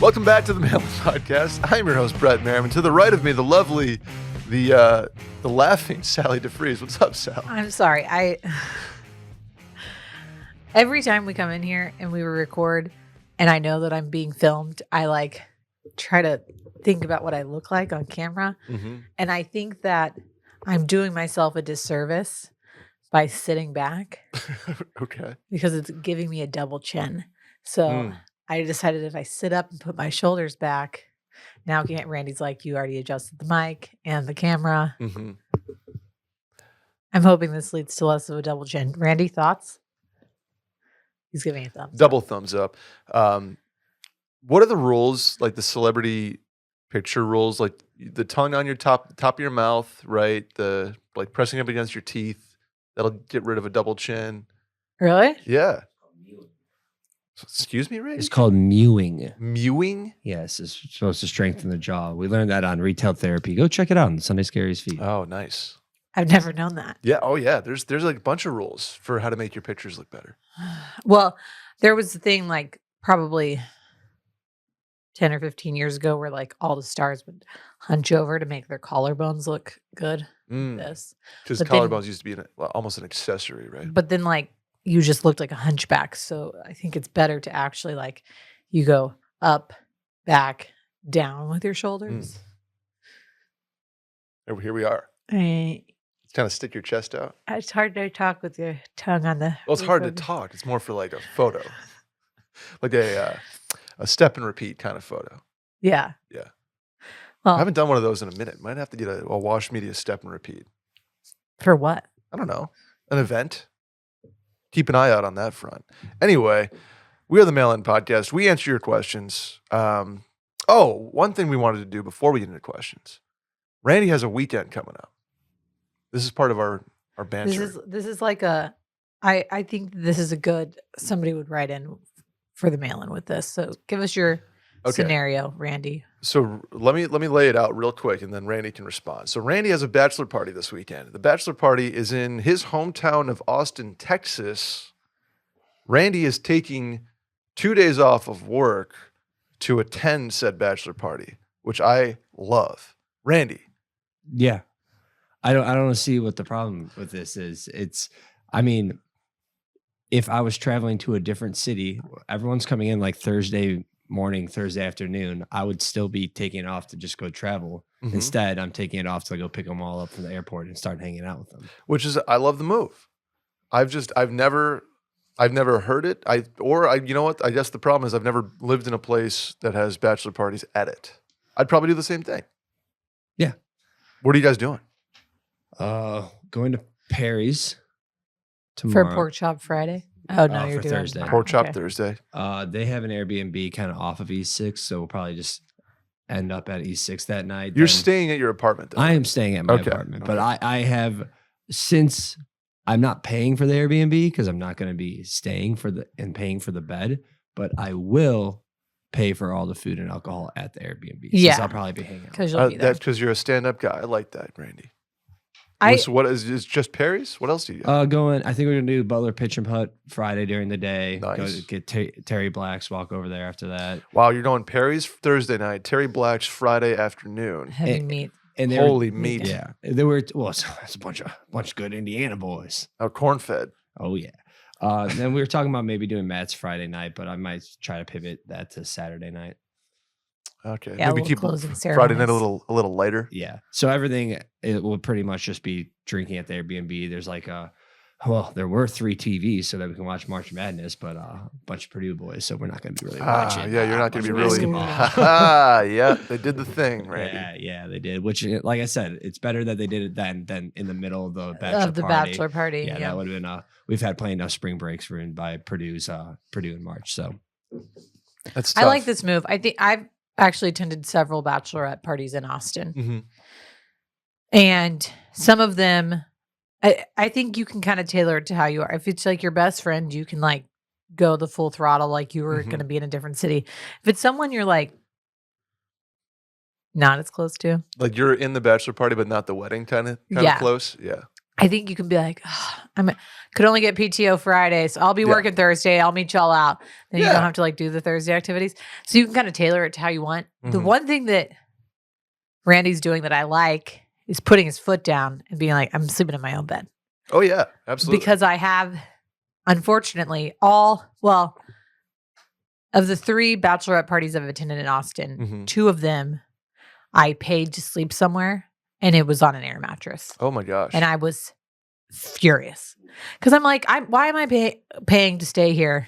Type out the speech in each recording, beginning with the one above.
Welcome back to the MailIn Podcast. I'm your host, Brett Merriman. To the right of me, the lovely, the laughing Sally deFries. What's up, Sal? I'm sorry. Every time we come in here and we record and I know that I'm being filmed, I try to think about what I look like on camera. Mm-hmm. And I think that I'm doing myself a disservice by sitting back. Okay. Because it's giving me a double chin. So I decided if I sit up and put my shoulders back, now Randy's like, you already adjusted the mic and the camera. Mm-hmm. I'm hoping this leads to less of a double chin. Randy, thoughts? He's giving a thumbs Double up. thumbs up. What are the rules, like the celebrity picture rules, like the tongue on your top of your mouth, right? The pressing up against your teeth. That'll get rid of a double chin. Really? Yeah. Excuse me, Randy? It's called mewing. Mewing? Yes, it's supposed to strengthen the jaw. We learned that on Retail Therapy. Go check it out on Sunday Scary's feed. Oh, nice. I've never known that. Yeah. Oh, yeah. There's like a bunch of rules for how to make your pictures look better. Well, there was the thing probably 10 or 15 years ago where all the stars would hunch over to make their collarbones look good. Because But collarbones used to be almost an accessory, right? But then you just looked like a hunchback. So I think it's better to actually you go up, back, down with your shoulders. Here we are. Kind of stick your chest out. It's hard to talk with your tongue on the. Well, it's hard to talk. It's more for a photo, like a step and repeat kind of photo. Yeah. Yeah. Well, I haven't done one of those in a minute. Might have to get a Wash Media step and repeat. For what? I don't know. An event. Keep an eye out on that front. Anyway, we are the MailIn Podcast. We answer your questions. One thing we wanted to do before we get into questions. Randy has a weekend coming up. This is part of our banter. This is I think this is a good, somebody would write in for the mail-in with this. So give us your scenario, Randy. So let me lay it out real quick and then Randy can respond. So Randy has a bachelor party this weekend. The bachelor party is in his hometown of Austin, Texas. Randy is taking 2 days off of work to attend said bachelor party, which I love. Randy. Yeah. I don't see what the problem with this is. If I was traveling to a different city, everyone's coming in Thursday morning, Thursday afternoon, I would still be taking it off to just go travel. Mm-hmm. Instead, I'm taking it off to go pick them all up from the airport and start hanging out with them. I love the move. I've never heard it. You know what? I guess the problem is I've never lived in a place that has bachelor parties at it. I'd probably do the same thing. Yeah. What are you guys doing? Going to Perry's tomorrow. For Pork Chop Friday? Oh, no, you're doing Thursday. Pork Chop Thursday. They have an Airbnb kind of off of E6, so we'll probably just end up at E6 that night. You're staying at your apartment, though. I am staying at my apartment, but I have, since I'm not paying for the Airbnb because I'm not going to be staying and paying for the bed, but I will pay for all the food and alcohol at the Airbnb. Yeah. I'll probably be hanging out. That's because you're a stand-up guy. I like that, Randy. So what is just Perry's? What else do you got? I think we're going to do Butler Pitch and Putt Friday during the day. Nice. Go get Terry Black's, walk over there after that. Wow, you're going Perry's Thursday night, Terry Black's Friday afternoon. Heavy meat. And holy meat. Yeah. They were, it's a bunch of good Indiana boys. Oh, corn-fed. Oh, yeah. Then we were talking about maybe doing Matt's Friday night, but I might try to pivot that to Saturday night. Okay. Yeah, maybe keep closing Friday night a little lighter. Yeah. So everything, it will pretty much just be drinking at the Airbnb. There's there were 3 TVs so that we can watch March Madness, but a bunch of Purdue boys, so we're not going to be really watching. Yeah, you're not going to be really. Yeah, they did the thing, right? Yeah, they did. Which, like I said, it's better that they did it then than in the middle of the bachelor party. Yeah, that would have been. We've had plenty enough spring breaks ruined by Purdue in March. So that's tough. I like this move. I think I've actually attended several bachelorette parties in Austin. Mm-hmm. And some of them, I think you can kind of tailor it to how you are. If it's your best friend, you can go the full throttle like you were going to be in a different city. If it's someone you're not as close to. You're in the bachelor party, but not the wedding kind of close? Yeah. I think you can be like, could only get PTO Friday, so I'll be working Thursday. I'll meet y'all out. Then you don't have to like do the Thursday activities. So you can kind of tailor it to how you want. The one thing that Randy's doing that I like is putting his foot down and being like, I'm sleeping in my own bed. Oh yeah, absolutely. Because I have, unfortunately, of the 3 bachelorette parties I've attended in Austin, 2 of them I paid to sleep somewhere and it was on an air mattress. Oh my gosh. And I was furious because I'm like, why am I paying to stay here?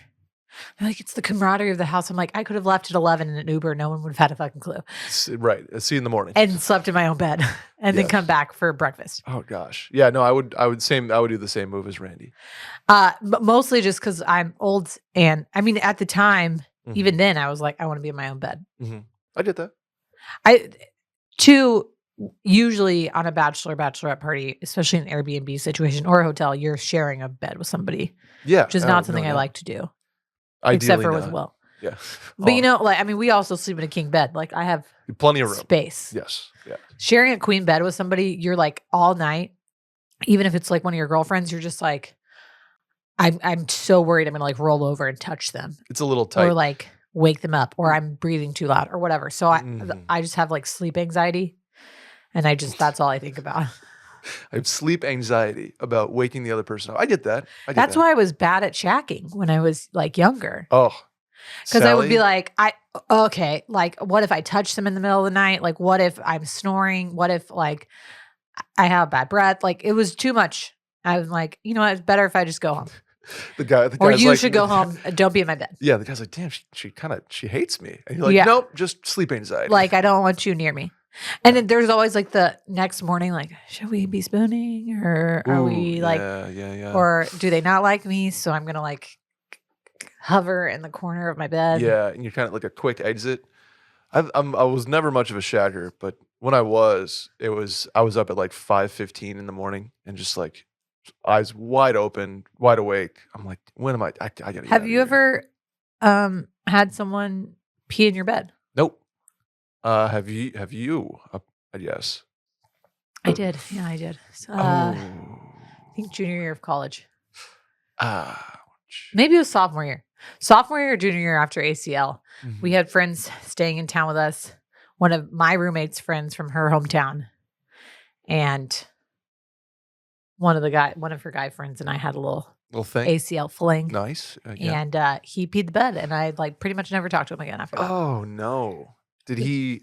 They're like, it's the camaraderie of the house. I'm like, I could have left at 11 in an Uber. No one would have had a fucking clue. Right. See you in the morning. And slept in my own bed and then come back for breakfast. Oh gosh. Yeah, no, I would do the same move as Randy. But mostly just because I'm old. And I mean, at the time, even then I was like, I want to be in my own bed. I get that. Usually on a bachelorette party, especially an Airbnb situation or a hotel, you're sharing a bed with somebody. Yeah. Which is not something I like to do. Ideally except for not. with Will. Yeah. But you know, like, I mean, we also sleep in a king bed. Like I have plenty of room. Space. Yes. Yeah. Sharing a queen bed with somebody, you're like all night, even if it's like one of your girlfriends, you're just like, I'm so worried I'm gonna like roll over and touch them. It's a little tight. Or like wake them up or I'm breathing too loud or whatever. So I just have like sleep anxiety. And that's all I think about. I have sleep anxiety about waking the other person up. I get that. That's why I was bad at shacking when I was like younger. Oh, because I would be like, like, what if I touch them in the middle of the night? Like, what if I'm snoring? What if like I have bad breath? Like, it was too much. I was like, you know what? It's better if I just go home. The guy's or you like, should go home. Don't be in my bed. Yeah, the guy's like, damn, she hates me. And you're like, nope, just sleep anxiety. Like, I don't want you near me. And then there's always like the next morning, like, should we be spooning or are we like, or do they not like me? So I'm going to like hover in the corner of my bed. Yeah. And you're kind of like a quick exit. I was never much of a shagger, but when I was up at like 5:15 in the morning and just like eyes wide open, wide awake. I'm like, when am I gotta Have you ever had someone pee in your bed? Nope. Have you? Yes. I did. Yeah, I did. I think junior year of college. Maybe it was sophomore year. Sophomore year or junior year after ACL. We had friends staying in town with us. One of my roommate's friends from her hometown. And one of her guy friends and I had a little thing. ACL fling. Nice. And he peed the bed and I like pretty much never talked to him again after that. Oh no. Did he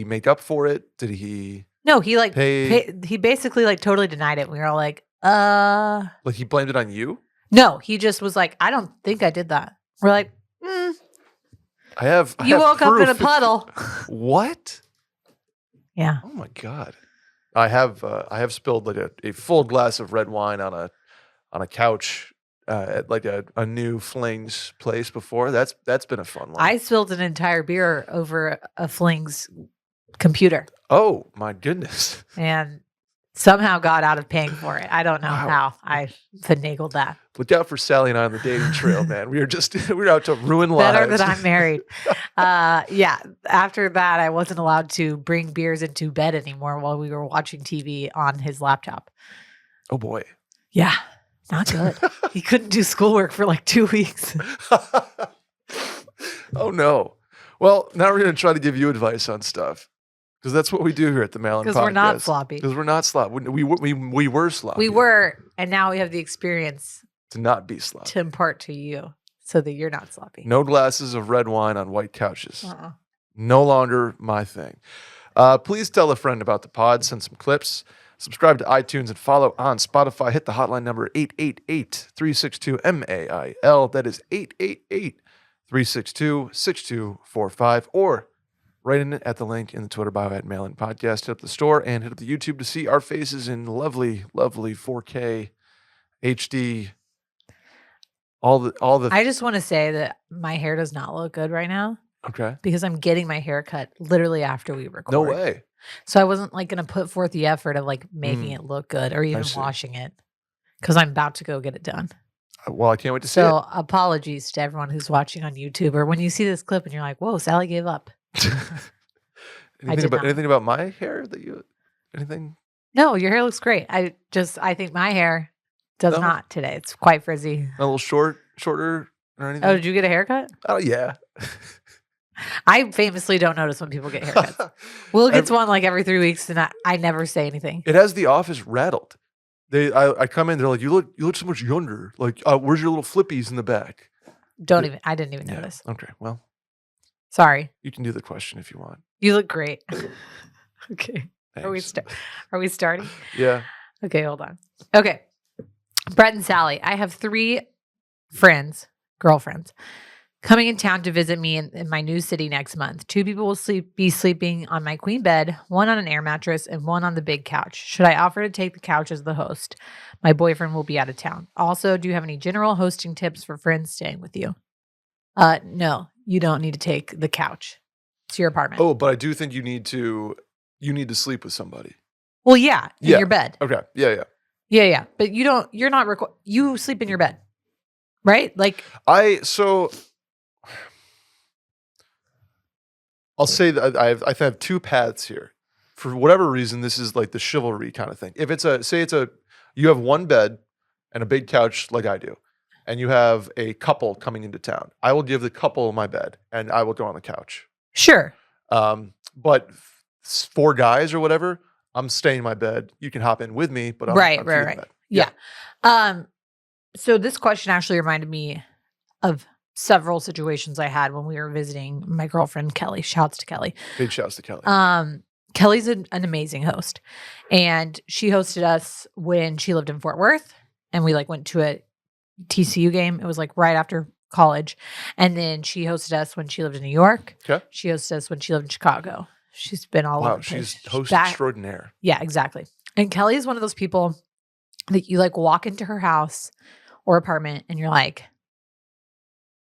make up for it? Did he? No, he like he basically like totally denied it. We were all like, like he blamed it on you? No, he just was like, I don't think I did that. We're like, You woke up in a puddle. What? Yeah. Oh my God. I have spilled like a full glass of red wine on a couch at like a new Flings place before. That's been a fun one. I spilled an entire beer over a Flings computer. Oh my goodness. And somehow got out of paying for it. I don't know how I finagled that. Look out for Sally and I on the dating trail, man. We're out to ruin lives. Better that I'm married. Yeah. After that, I wasn't allowed to bring beers into bed anymore while we were watching TV on his laptop. Oh boy. Yeah. Not good. He couldn't do schoolwork for like 2 weeks. Oh no. Well, now we're going to try to give you advice on stuff. Because that's what we do here at the MailIn Podcast. Because we're not sloppy. Because we're not sloppy. We were sloppy. We were, and now we have the experience to not be sloppy. To impart to you so that you're not sloppy. No glasses of red wine on white couches. No longer my thing. Please tell a friend about the pod. Send some clips. Subscribe to iTunes and follow on Spotify. Hit the hotline number 888-362-MAIL. That is 888-362-6245. Or write in at the link in the Twitter bio at MailIn Podcast. Hit up the store and hit up the YouTube to see our faces in lovely, lovely 4K HD. All the. I just want to say that my hair does not look good right now. Okay. Because I'm getting my hair cut literally after we record. No way. So I wasn't like going to put forth the effort of like making it look good or even washing it because I'm about to go get it done. Well, I can't wait to see it. So apologies to everyone who's watching on YouTube or when you see this clip and you're like, whoa, Sally gave up. Anything about my hair that you? Anything? No, your hair looks great. I think my hair does No? not today. It's quite frizzy. A little shorter or anything? Oh, did you get a haircut? Oh, yeah. I famously don't notice when people get haircuts. Will gets one like every 3 weeks, and I never say anything. It has the office rattled. I come in, they're like, you look so much younger. Like, where's your little flippies in the back? I didn't even Yeah. notice. Okay, well, Sorry. you can do the question if you want. You look great. Okay. Thanks. Are we starting? Yeah. Okay, hold on. Okay. Brett and Sally. I have 3 girlfriends, coming in town to visit me in my new city next month. 2 people will be sleeping on my queen bed, 1 on an air mattress, and 1 on the big couch. Should I offer to take the couch as the host? My boyfriend will be out of town. Also, do you have any general hosting tips for friends staying with you? No, you don't need to take the couch. It's your apartment. Oh, but I do think you need to sleep with somebody. Well, yeah, in Yeah. your bed. Okay. Yeah. Yeah. But you're not you sleep in your bed, right? Like, I'll say that I have 2 paths here. For whatever reason, this is like the chivalry kind of thing. If you have 1 bed and a big couch like I do, and you have a couple coming into town, I will give the couple my bed and I will go on the couch. sure. But 4 guys or whatever, I'm staying in my bed. You can hop in with me, but I'm Right. keeping the bed. Yeah. So this question actually reminded me of several situations I had when we were visiting my girlfriend Kelly. Shouts to Kelly. Big shouts to Kelly. Kelly's an amazing host, and she hosted us when she lived in Fort Worth, and we went to a TCU game. It was right after college, and then she hosted us when she lived in New York. Okay. She hosted us when she lived in Chicago. She's been all over. Wow, the place. she's host That- extraordinaire. Yeah, exactly. And Kelly is one of those people that you walk into her house or apartment and you're like,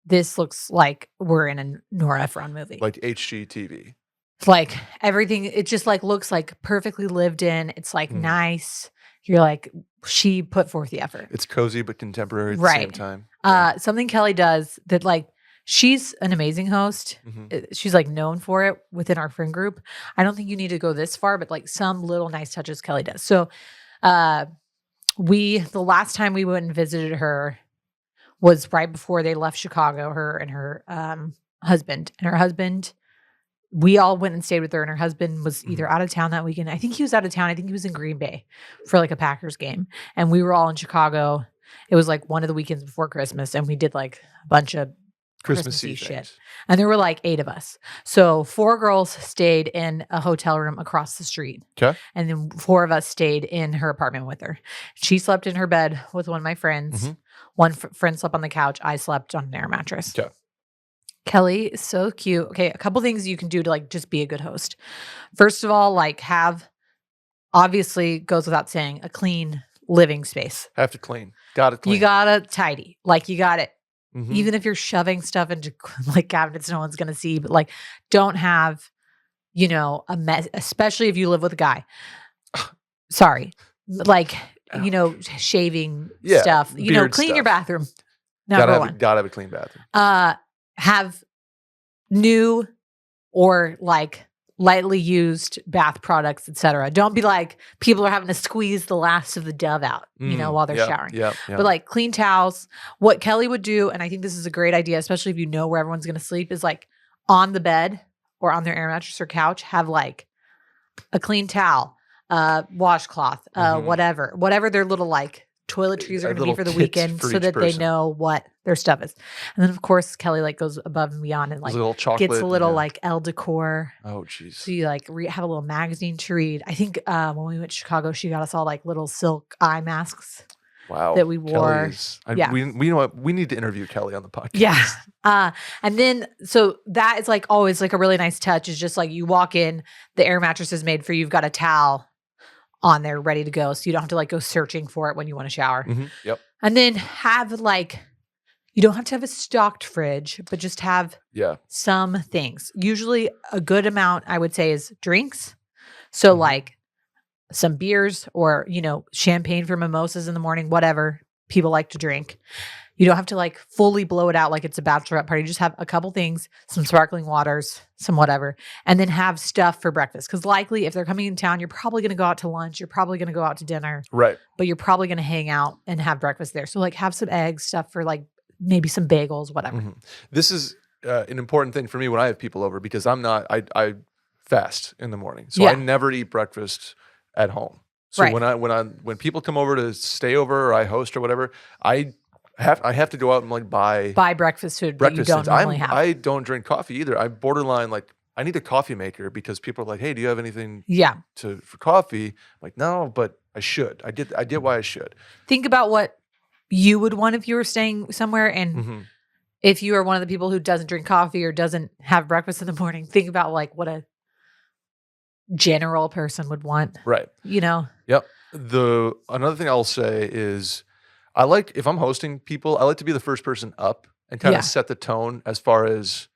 this looks like we're in a Nora Ephron movie. Like HGTV. It's everything, it just looks perfectly lived in. It's nice. You're she put forth the effort. It's cozy but contemporary at the same time. Something Kelly does that she's an amazing host. Mhm. She's known for it within our friend group. I don't think you need to go this far, but some little nice touches Kelly does. So the last time we went and visited her was right before they left Chicago, her and her husband. And her husband, we all went and stayed with her, and her husband was either out of town that weekend. I think he was out of town. I think he was in Green Bay for a Packers game. And we were all in Chicago. It was one of the weekends before Christmas, and we did a bunch of Christmassy shit. things. And there were 8 of us. So 4 girls stayed in a hotel room across the street. Okay. And then 4 of us stayed in her apartment with her. She slept in her bed with one of my friends. Mhm. One friend slept on the couch. I slept on an air mattress. Okay. Kelly is so cute. Okay, a couple things you can do to just be a good host. First of all, have, obviously goes without saying, a clean living space. Have to clean. Got it clean. You gotta tidy. You got it. Mhm. Even if you're shoving stuff into cabinets no one's going to see, but don't have, a mess, especially if you live with a guy. Sorry. Shaving Yeah, stuff, beard clean your stuff. bathroom. Number one. Gotta have a clean bathroom. Have new or lightly used bath products, etc. Don't be people are having to squeeze the last of the Dove out, while they're showering. Yeah. But clean towels. What Kelly would do, and I think this is a great idea, especially if you know where everyone's going to sleep, is on the bed or on their air mattress or couch, have a clean towel, washcloth, whatever their little toiletries are going to be little for the kit weekend, for so each that they person. know what their stuff is. And then of course Kelly goes above and beyond and There's a little chocolate. gets a little yeah. Elle decor. Oh, jeez. So you have a little magazine to read. I think when we went to Chicago, she got us all little silk eye masks. Wow. that we wore. Yeah. We you know what? We need to interview Kelly on the podcast. Yeah. And then, so that is always a really nice touch, is just you walk in, the air mattress is made for you. You've got a towel on there ready to go. So you don't have to go searching for it when you want to shower. Mhm. Yep. And then have you don't have to have a stocked fridge, but just have Yeah. some things. Usually a good amount, I would say, is drinks. So Mhm. some beers or, champagne for mimosas in the morning, whatever people like to drink. You don't have to like fully blow it out like it's a bachelorette party. Just have a couple things, some sparkling waters, some whatever, and then have stuff for breakfast. Because likely if they're coming in town, you're probably going to go out to lunch. You're probably going to go out to dinner, Right. but you're probably going to hang out and have breakfast there. So like have some eggs, stuff for like maybe some bagels, whatever. Mhm. This is an important thing for me when I have people over because I fast in the morning. So I Yeah. never eat breakfast at home. So Right. when people come over to stay over or I host or whatever, I have to go out and like buy breakfast food that you breakfast don't things. normally have. I don't drink coffee either. I'm borderline like I need a coffee maker because people are like, "Hey, do you have anything Yeah. for coffee?" I'm like, "No, but I should. I did why I should." Think about what you would want if you were staying somewhere. And Mhm. if you are one of the people who doesn't drink coffee or doesn't have breakfast in the morning, think about like what a general person would want, Right. you know? Yep. Another thing I'll say is if I'm hosting people, I like to be the first person up and kind Yeah. of set the tone as far as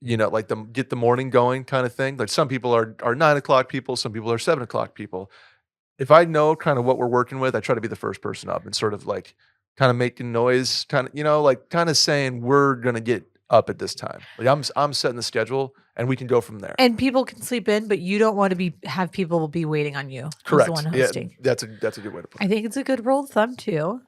like get the morning going kind of thing. Like some people are 9 o'clock people, some people are 7 o'clock people. If I know kind of what we're working with, I try to be the first person up and sort of like kind of making noise, kind of like kind of saying we're gonna get up at this time. Like I'm setting the schedule and we can go from there. And people can sleep in, but you don't want to have people be waiting on you. As Correct. the one Yeah, hosting. that's a good way to put I it. think it's a good rule of thumb too,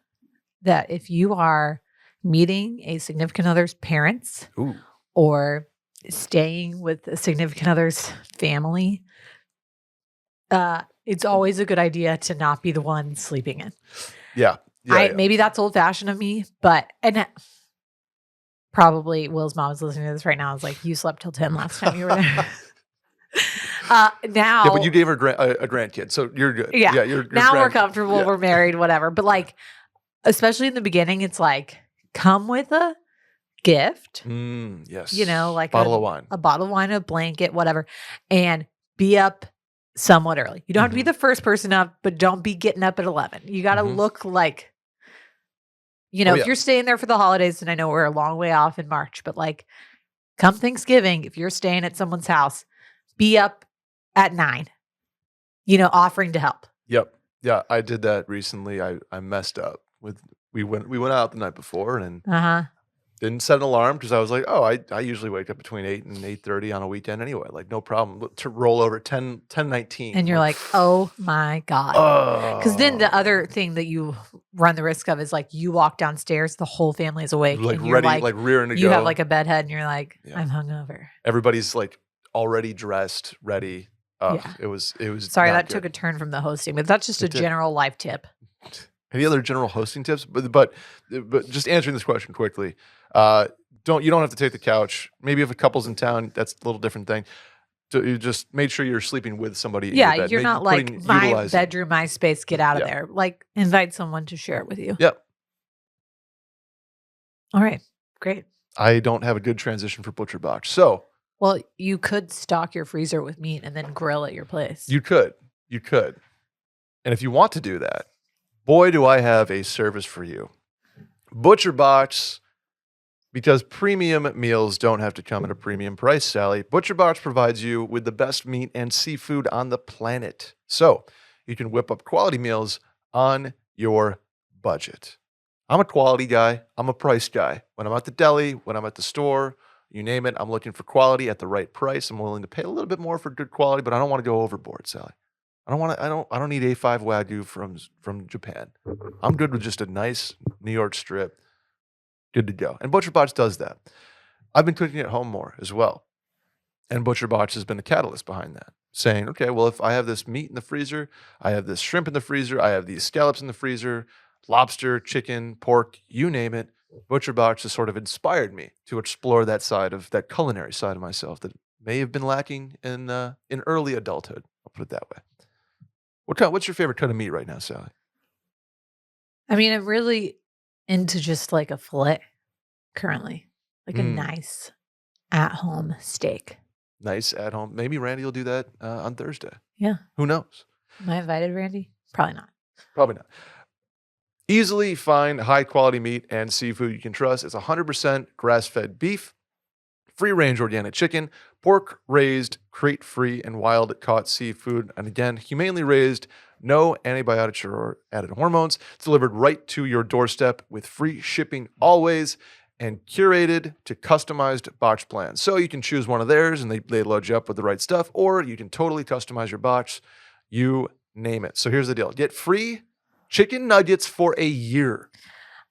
that if you are meeting a significant other's parents Ooh. or staying with a significant other's family, it's always a good idea to not be the one sleeping in. Yeah. Yeah. Maybe that's old fashioned of me, and probably Will's mom is listening to this right now. It's like, you slept till 10 last time you were there. Now, Yeah, but you gave her a grandkid, so you're good. Yeah. You're now we're comfortable, yeah. we're married, whatever. But like, especially in the beginning, it's like, come with a gift, Yes. like bottle of wine. a bottle of wine, a blanket, whatever, and be up somewhat early. You don't have to be the first person up, but don't be getting up at 11. You got to look like, if you're staying there for the holidays, and I know we're a long way off in March, but like come Thanksgiving, if you're staying at someone's house, be up at 9, offering to help. Yep. Yeah, I did that recently. I messed up we went out the night before and didn't set an alarm because I was like, oh, I usually wake up between 8 and 8:30 on a weekend anyway. Like no problem to roll over 10:19. And you're like, oh my God. Because then the other thing that you run the risk of is like you walk downstairs, the whole family is awake. like and you're ready, like rearing to go. You have like a bedhead and you're like, Yeah. I'm hungover. Everybody's like already dressed, ready. Yeah. It was Sorry, not that good. took a turn from the hosting, but that's just a It did. general life tip. Any other general hosting tips? But just answering this question quickly. You don't have to take the couch. Maybe if a couple's in town, that's a little different thing. So you just make sure you're sleeping with somebody. In your bed. You're not like my utilizing- bedroom, my space, get out of Yeah. there. Like invite someone to share it with you. Yep. All right, great. I don't have a good transition for Butcher Box. So Well, you could stock your freezer with meat and then grill at your place. you could. And if you want to do that, boy, do I have a service for you. Butcher Box, because premium meals don't have to come at a premium price, Sally. Butcher Box provides you with the best meat and seafood on the planet. So you can whip up quality meals on your budget. I'm a quality guy. I'm a price guy. When I'm at the deli, when I'm at the store, you name it, I'm looking for quality at the right price. I'm willing to pay a little bit more for good quality, but I don't want to go overboard, Sally. I don't need A5 Wagyu from Japan. I'm good with just a nice New York strip. Good to go. And Butcher Box does that. I've been cooking at home more as well. And Butcher Box has been the catalyst behind that. Saying, okay, well, if I have this meat in the freezer, I have this shrimp in the freezer, I have these scallops in the freezer, lobster, chicken, pork, you name it, Butcher Box has sort of inspired me to explore that culinary side of myself that may have been lacking in early adulthood. I'll put it that way. What's your favorite cut of meat right now, Sally? I mean, I'm really into just like a fillet currently, like a nice at-home steak. Nice at home. Maybe Randy will do that on Thursday. Yeah. Who knows? Am I invited, Randy? Probably not. Probably not. Easily find high quality meat and seafood you can trust. It's 100% grass-fed beef, free-range organic chicken, pork raised, crate-free, and wild-caught seafood. And again, humanely raised, No antibiotics or added hormones. It's delivered right to your doorstep with free shipping always and curated to customized botch plans. So you can choose one of theirs and they load you up with the right stuff, or you can totally customize your botch. You name it. So here's the deal. Get free chicken nuggets for a year.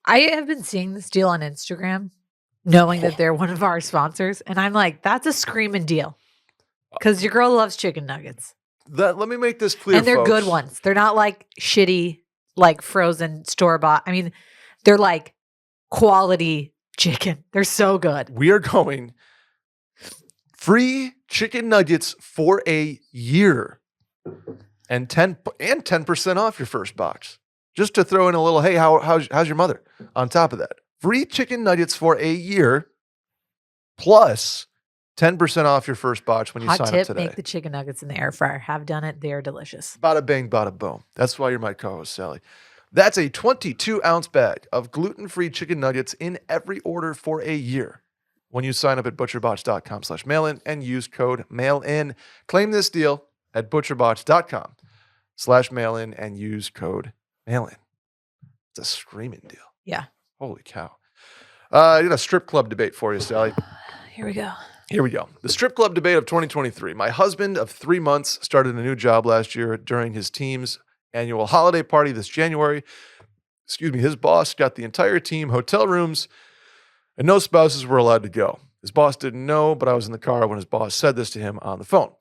I have been seeing this deal on Instagram, knowing that they're one of our sponsors. And I'm like, that's a screaming deal. Because your girl loves chicken nuggets. Let me make this clear, and they're folks. good ones. They're not like shitty, like frozen store-bought. I mean, they're like quality chicken. They're so good. We are going free chicken nuggets for a year and 10% off your first box. Just to throw in a little, hey, how's your mother on top of that? Free chicken nuggets for a year plus 10% off your first box when you Hot sign tip, up today. make the chicken nuggets in the air fryer. Have done it. They're delicious. Bada bang, bada boom. That's why you're my co-host, Sally. That's a 22-ounce bag of gluten-free chicken nuggets in every order for a year when you sign up at butcherbox.com/mailin and use code MAILIN. Claim this deal at butcherbox.com/mailin and use code MAILIN. It's a screaming deal. Yeah. Holy cow. I got a strip club debate for you, Sally. Here we go. Here we go. The strip club debate of 2023. My husband of 3 months started a new job last year during his team's annual holiday party this January. His boss got the entire team hotel rooms and no spouses were allowed to go. His boss didn't know, but I was in the car when his boss said this to him on the phone.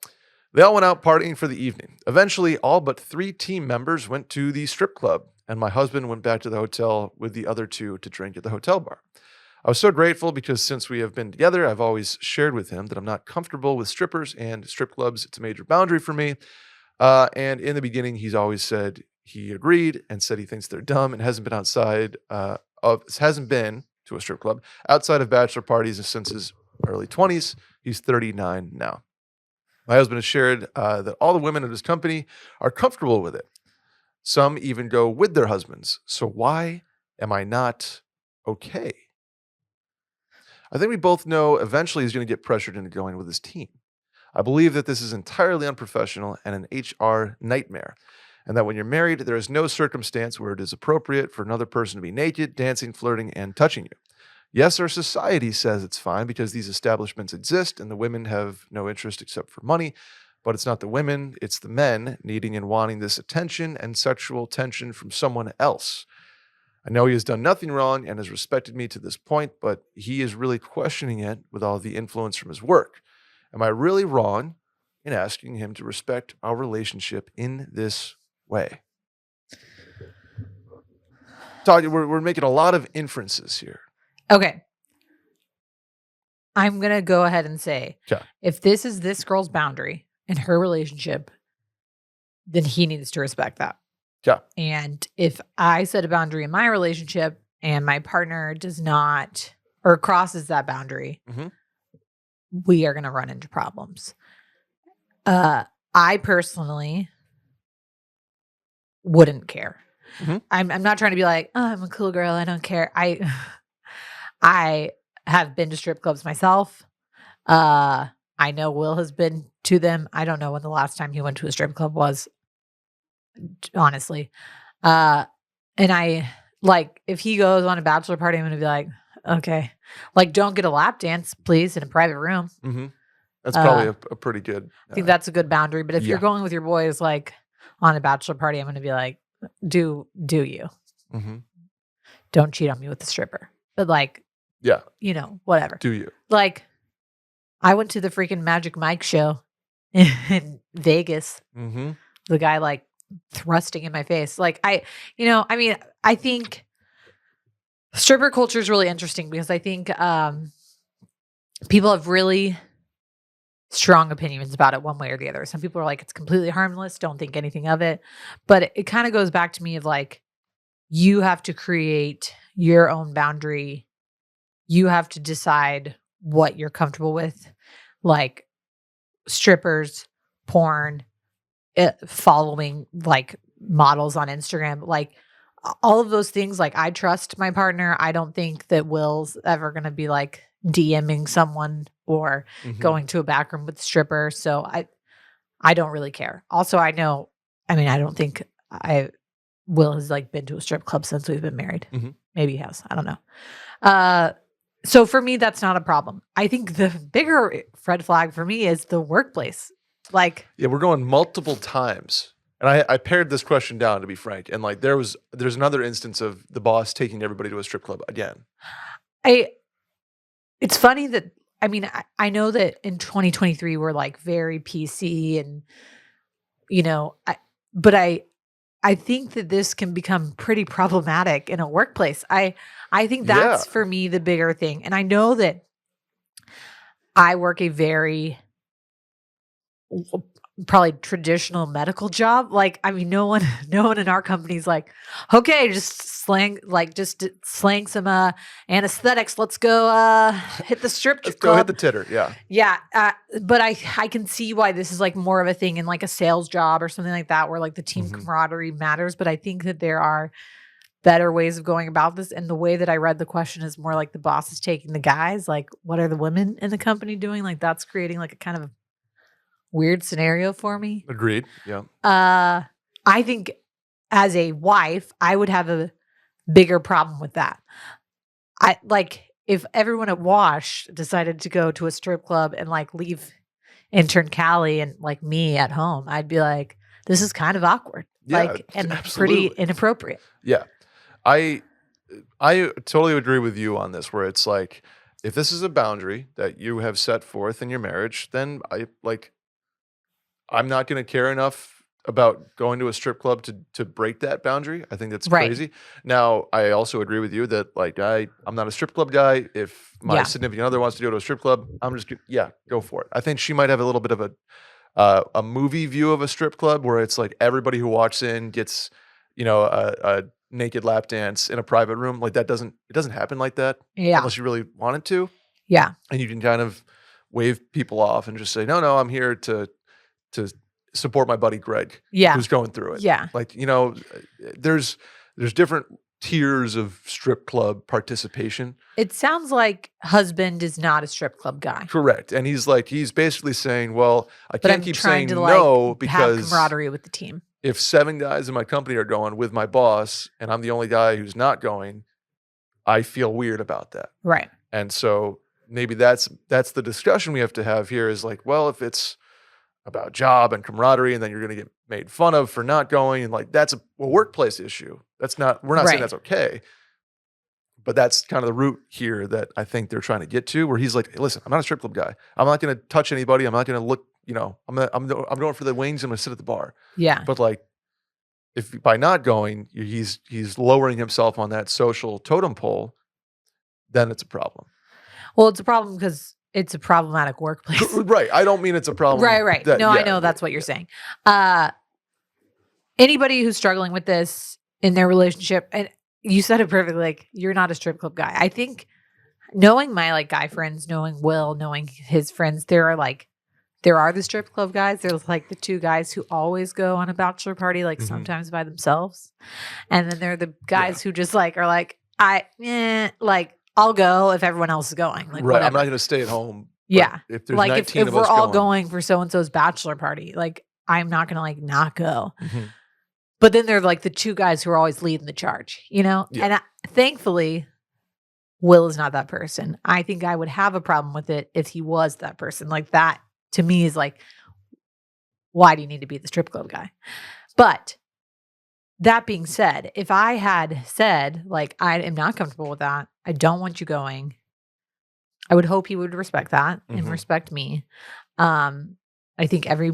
They all went out partying for the evening. Eventually, all but 3 team members went to the strip club, and my husband went back to the hotel with the other 2 to drink at the hotel bar. I was so grateful because since we have been together, I've always shared with him that I'm not comfortable with strippers and strip clubs. It's a major boundary for me. And in the beginning, he's always said he agreed and said he thinks they're dumb and hasn't been to a strip club outside of bachelor parties since his early 20s. He's 39 now. My husband has shared that all the women in his company are comfortable with it. Some even go with their husbands. So why am I not okay? I think we both know eventually he's going to get pressured into going with his team. I believe that this is entirely unprofessional and an HR nightmare, and that when you're married, there is no circumstance where it is appropriate for another person to be naked, dancing, flirting, and touching you. Yes, our society says it's fine because these establishments exist and the women have no interest except for money, but it's not the women, it's the men needing and wanting this attention and sexual tension from someone else. I know he has done nothing wrong and has respected me to this point, but he is really questioning it with all the influence from his work. Am I really wrong in asking him to respect our relationship in this way? Todd, we're making a lot of inferences here. Okay. I'm going to go ahead and say, if this is this girl's boundary in her relationship, then he needs to respect that. Yeah. And if I set a boundary in my relationship and my partner does not or crosses that boundary, we are going to run into problems. I personally wouldn't care. I'm not trying to be like, oh, I'm a cool girl. I don't care. I have been to strip clubs myself. I know Will has been to them. I don't know when the last time he went to a strip club was, honestly. And I like, if he goes on a bachelor party, I'm going to be like, okay, like, don't get a lap dance, please, in a private room. That's probably a pretty good. I think that's a good boundary. But if you're going with your boys, like on a bachelor party, I'm going to be like, do you? Don't cheat on me with the stripper. But like, whatever. Do you? Like, I went to the freaking Magic Mike show in Vegas. The guy like thrusting in my face. Like I think stripper culture is really interesting because I think people have really strong opinions about it one way or the other. Some people are like, it's completely harmless, don't think anything of it. But it kind of goes back to me of like, you have to create your own boundary. You have to decide what you're comfortable with. Like strippers, porn, following like models on Instagram, like all of those things. Like I trust my partner. I don't think that Will's ever going to be like DMing someone or going to a back room with a stripper. So I don't really care. Also, I don't think Will has like been to a strip club since we've been married. Mhm. Maybe he has. I don't know. So for me, that's not a problem. I think the bigger red flag for me is the workplace. Like, Yeah, we're going multiple times. And I pared this question down, to be frank. And like there's another instance of the boss taking everybody to a strip club again. it's funny that, I mean, I know that in 2023 we're like very PC and, you know, but I think that this can become pretty problematic in a workplace. I think that's Yeah. for me the bigger thing. And I know that I work a very probably traditional medical job. Like, I mean, no one in our company's like, okay, just slang some anesthetics. Let's go hit the strip Let's club. go hit the titter. Yeah. Yeah. But I can see why this is like more of a thing in like a sales job or something like that, where like the team camaraderie matters. But I think that there are better ways of going about this. And the way that I read the question is more like the boss is taking the guys. Like, what are the women in the company doing? Like, that's creating like a kind of weird scenario for me. Agreed. Yeah. I think as a wife, I would have a bigger problem with that. I like if everyone at Wash decided to go to a strip club and like leave intern Callie and like me at home, I'd be like, this is kind of awkward. Yeah, like and absolutely. pretty inappropriate. Yeah. I totally agree with you on this, where it's like, if this is a boundary that you have set forth in your marriage, then I'm not going to care enough about going to a strip club to break that boundary. I think that's Right. crazy. Now, I also agree with you that like I'm not a strip club guy. If my Yeah. significant other wants to go to a strip club, I'm just go for it. I think she might have a little bit of a movie view of a strip club where it's like everybody who walks in gets, a naked lap dance in a private room. Like it doesn't happen like that Yeah. unless you really want it to. Yeah. And you can kind of wave people off and just say, no, I'm here to support my buddy Greg, Yeah. who's going through it. Yeah. Like, there's different tiers of strip club participation. It sounds like husband is not a strip club guy. Correct. And he's basically saying, well, I But can't I'm keep trying saying to no have because camaraderie with the team. if 7 guys in my company are going with my boss and I'm the only guy who's not going, I feel weird about that. Right. And so maybe that's the discussion we have to have here is like, well, if it's about job and camaraderie and then you're going to get made fun of for not going, and like that's a workplace issue. We're not saying Right. that's okay. But that's kind of the root here that I think they're trying to get to, where he's like, hey, listen, I'm not a strip club guy. I'm not going to touch anybody. I'm not going to look, I'm going for the wings. I'm going to sit at the bar. Yeah. But like, if by not going, he's lowering himself on that social totem pole, then it's a problem. Well, it's a problem because it's a problematic workplace. Right. I don't mean it's a problem. Right. No, I know that's what you're saying. Anybody who's struggling with this in their relationship, and you said it perfectly, like, you're not a strip club guy. I think knowing my like guy friends, knowing Will, knowing his friends, there are the strip club guys. There's like the 2 guys who always go on a bachelor party, like sometimes by themselves. And then there are the guys who just like are like, I'll go if everyone else is going. Like, right. whatever. I'm not going to stay at home. Yeah. If there's like 19 if of we're us all going for so-and-so's bachelor party, like I'm not going to like not go. Mhm. But then they're like the 2 guys who are always leading the charge, Yeah. And thankfully, Will is not that person. I think I would have a problem with it if he was that person. Like that to me is like, why do you need to be the strip club guy? But that being said, if I had said like, I am not comfortable with that, I don't want you going, I would hope he would respect that and Mhm. respect me. I think every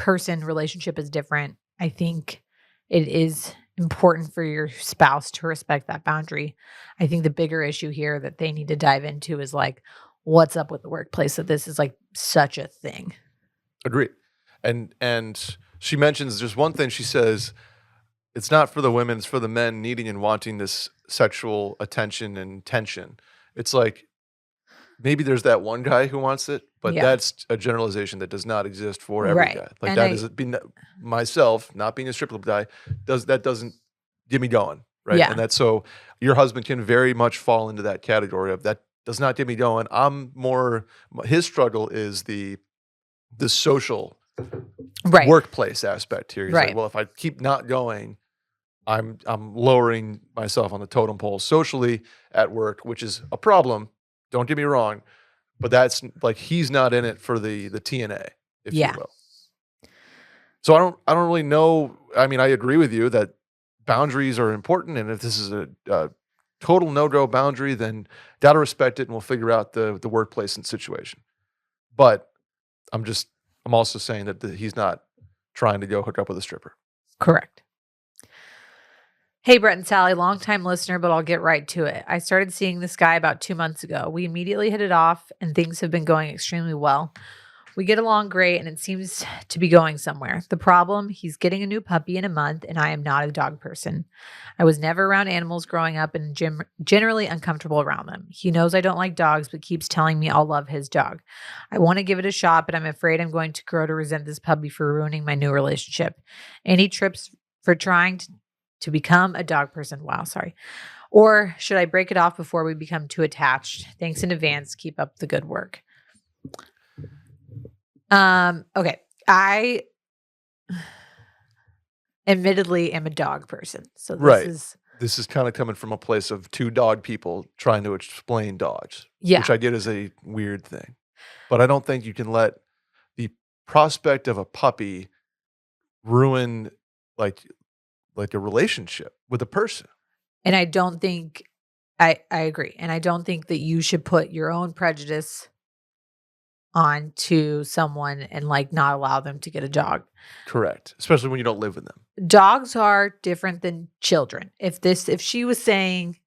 relationship is different. I think it is important for your spouse to respect that boundary. I think the bigger issue here that they need to dive into is like, what's up with the workplace that this is like such a thing. Agreed. And she mentions just one thing. She says, it's not for the women, it's for the men needing and wanting this sexual attention and tension. It's like, maybe there's that one guy who wants it, but Yeah. that's a generalization that does not exist for every Right. guy. Like And that is myself, not being a strip club guy, doesn't get me going. Right. Yeah. And that's so your husband can very much fall into that category of that does not get me going. His struggle is the social Right. workplace aspect here. He's Right. like, well, if I keep not going, I'm lowering myself on the totem pole socially at work, which is a problem. Don't get me wrong, but that's like he's not in it for the TNA, if Yeah. you will. So I don't really know. I mean, I agree with you that boundaries are important, and if this is a total no-go boundary, then gotta respect it, and we'll figure out the workplace and situation. But I'm also saying that he's not trying to go hook up with a stripper. Correct. Hey, Brett and Sally, longtime listener, but I'll get right to it. I started seeing this guy about 2 months ago. We immediately hit it off, and things have been going extremely well. We get along great, and it seems to be going somewhere. The problem, he's getting a new puppy in a month, and I am not a dog person. I was never around animals growing up and generally uncomfortable around them. He knows I don't like dogs, but keeps telling me I'll love his dog. I want to give it a shot, but I'm afraid I'm going to grow to resent this puppy for ruining my new relationship. Any trips for trying to become a dog person? Wow, sorry. Or should I break it off before we become too attached? Thanks in advance. Keep up the good work. Okay. I admittedly am a dog person. So this is kind of coming from a place of two dog people trying to explain dogs, yeah. which I get is a weird thing. But I don't think you can let the prospect of a puppy ruin like a relationship with a person. And I don't think I agree. And I don't think that you should put your own prejudice onto someone and like not allow them to get a dog. Correct. Especially when you don't live with them. Dogs are different than children. If she was saying,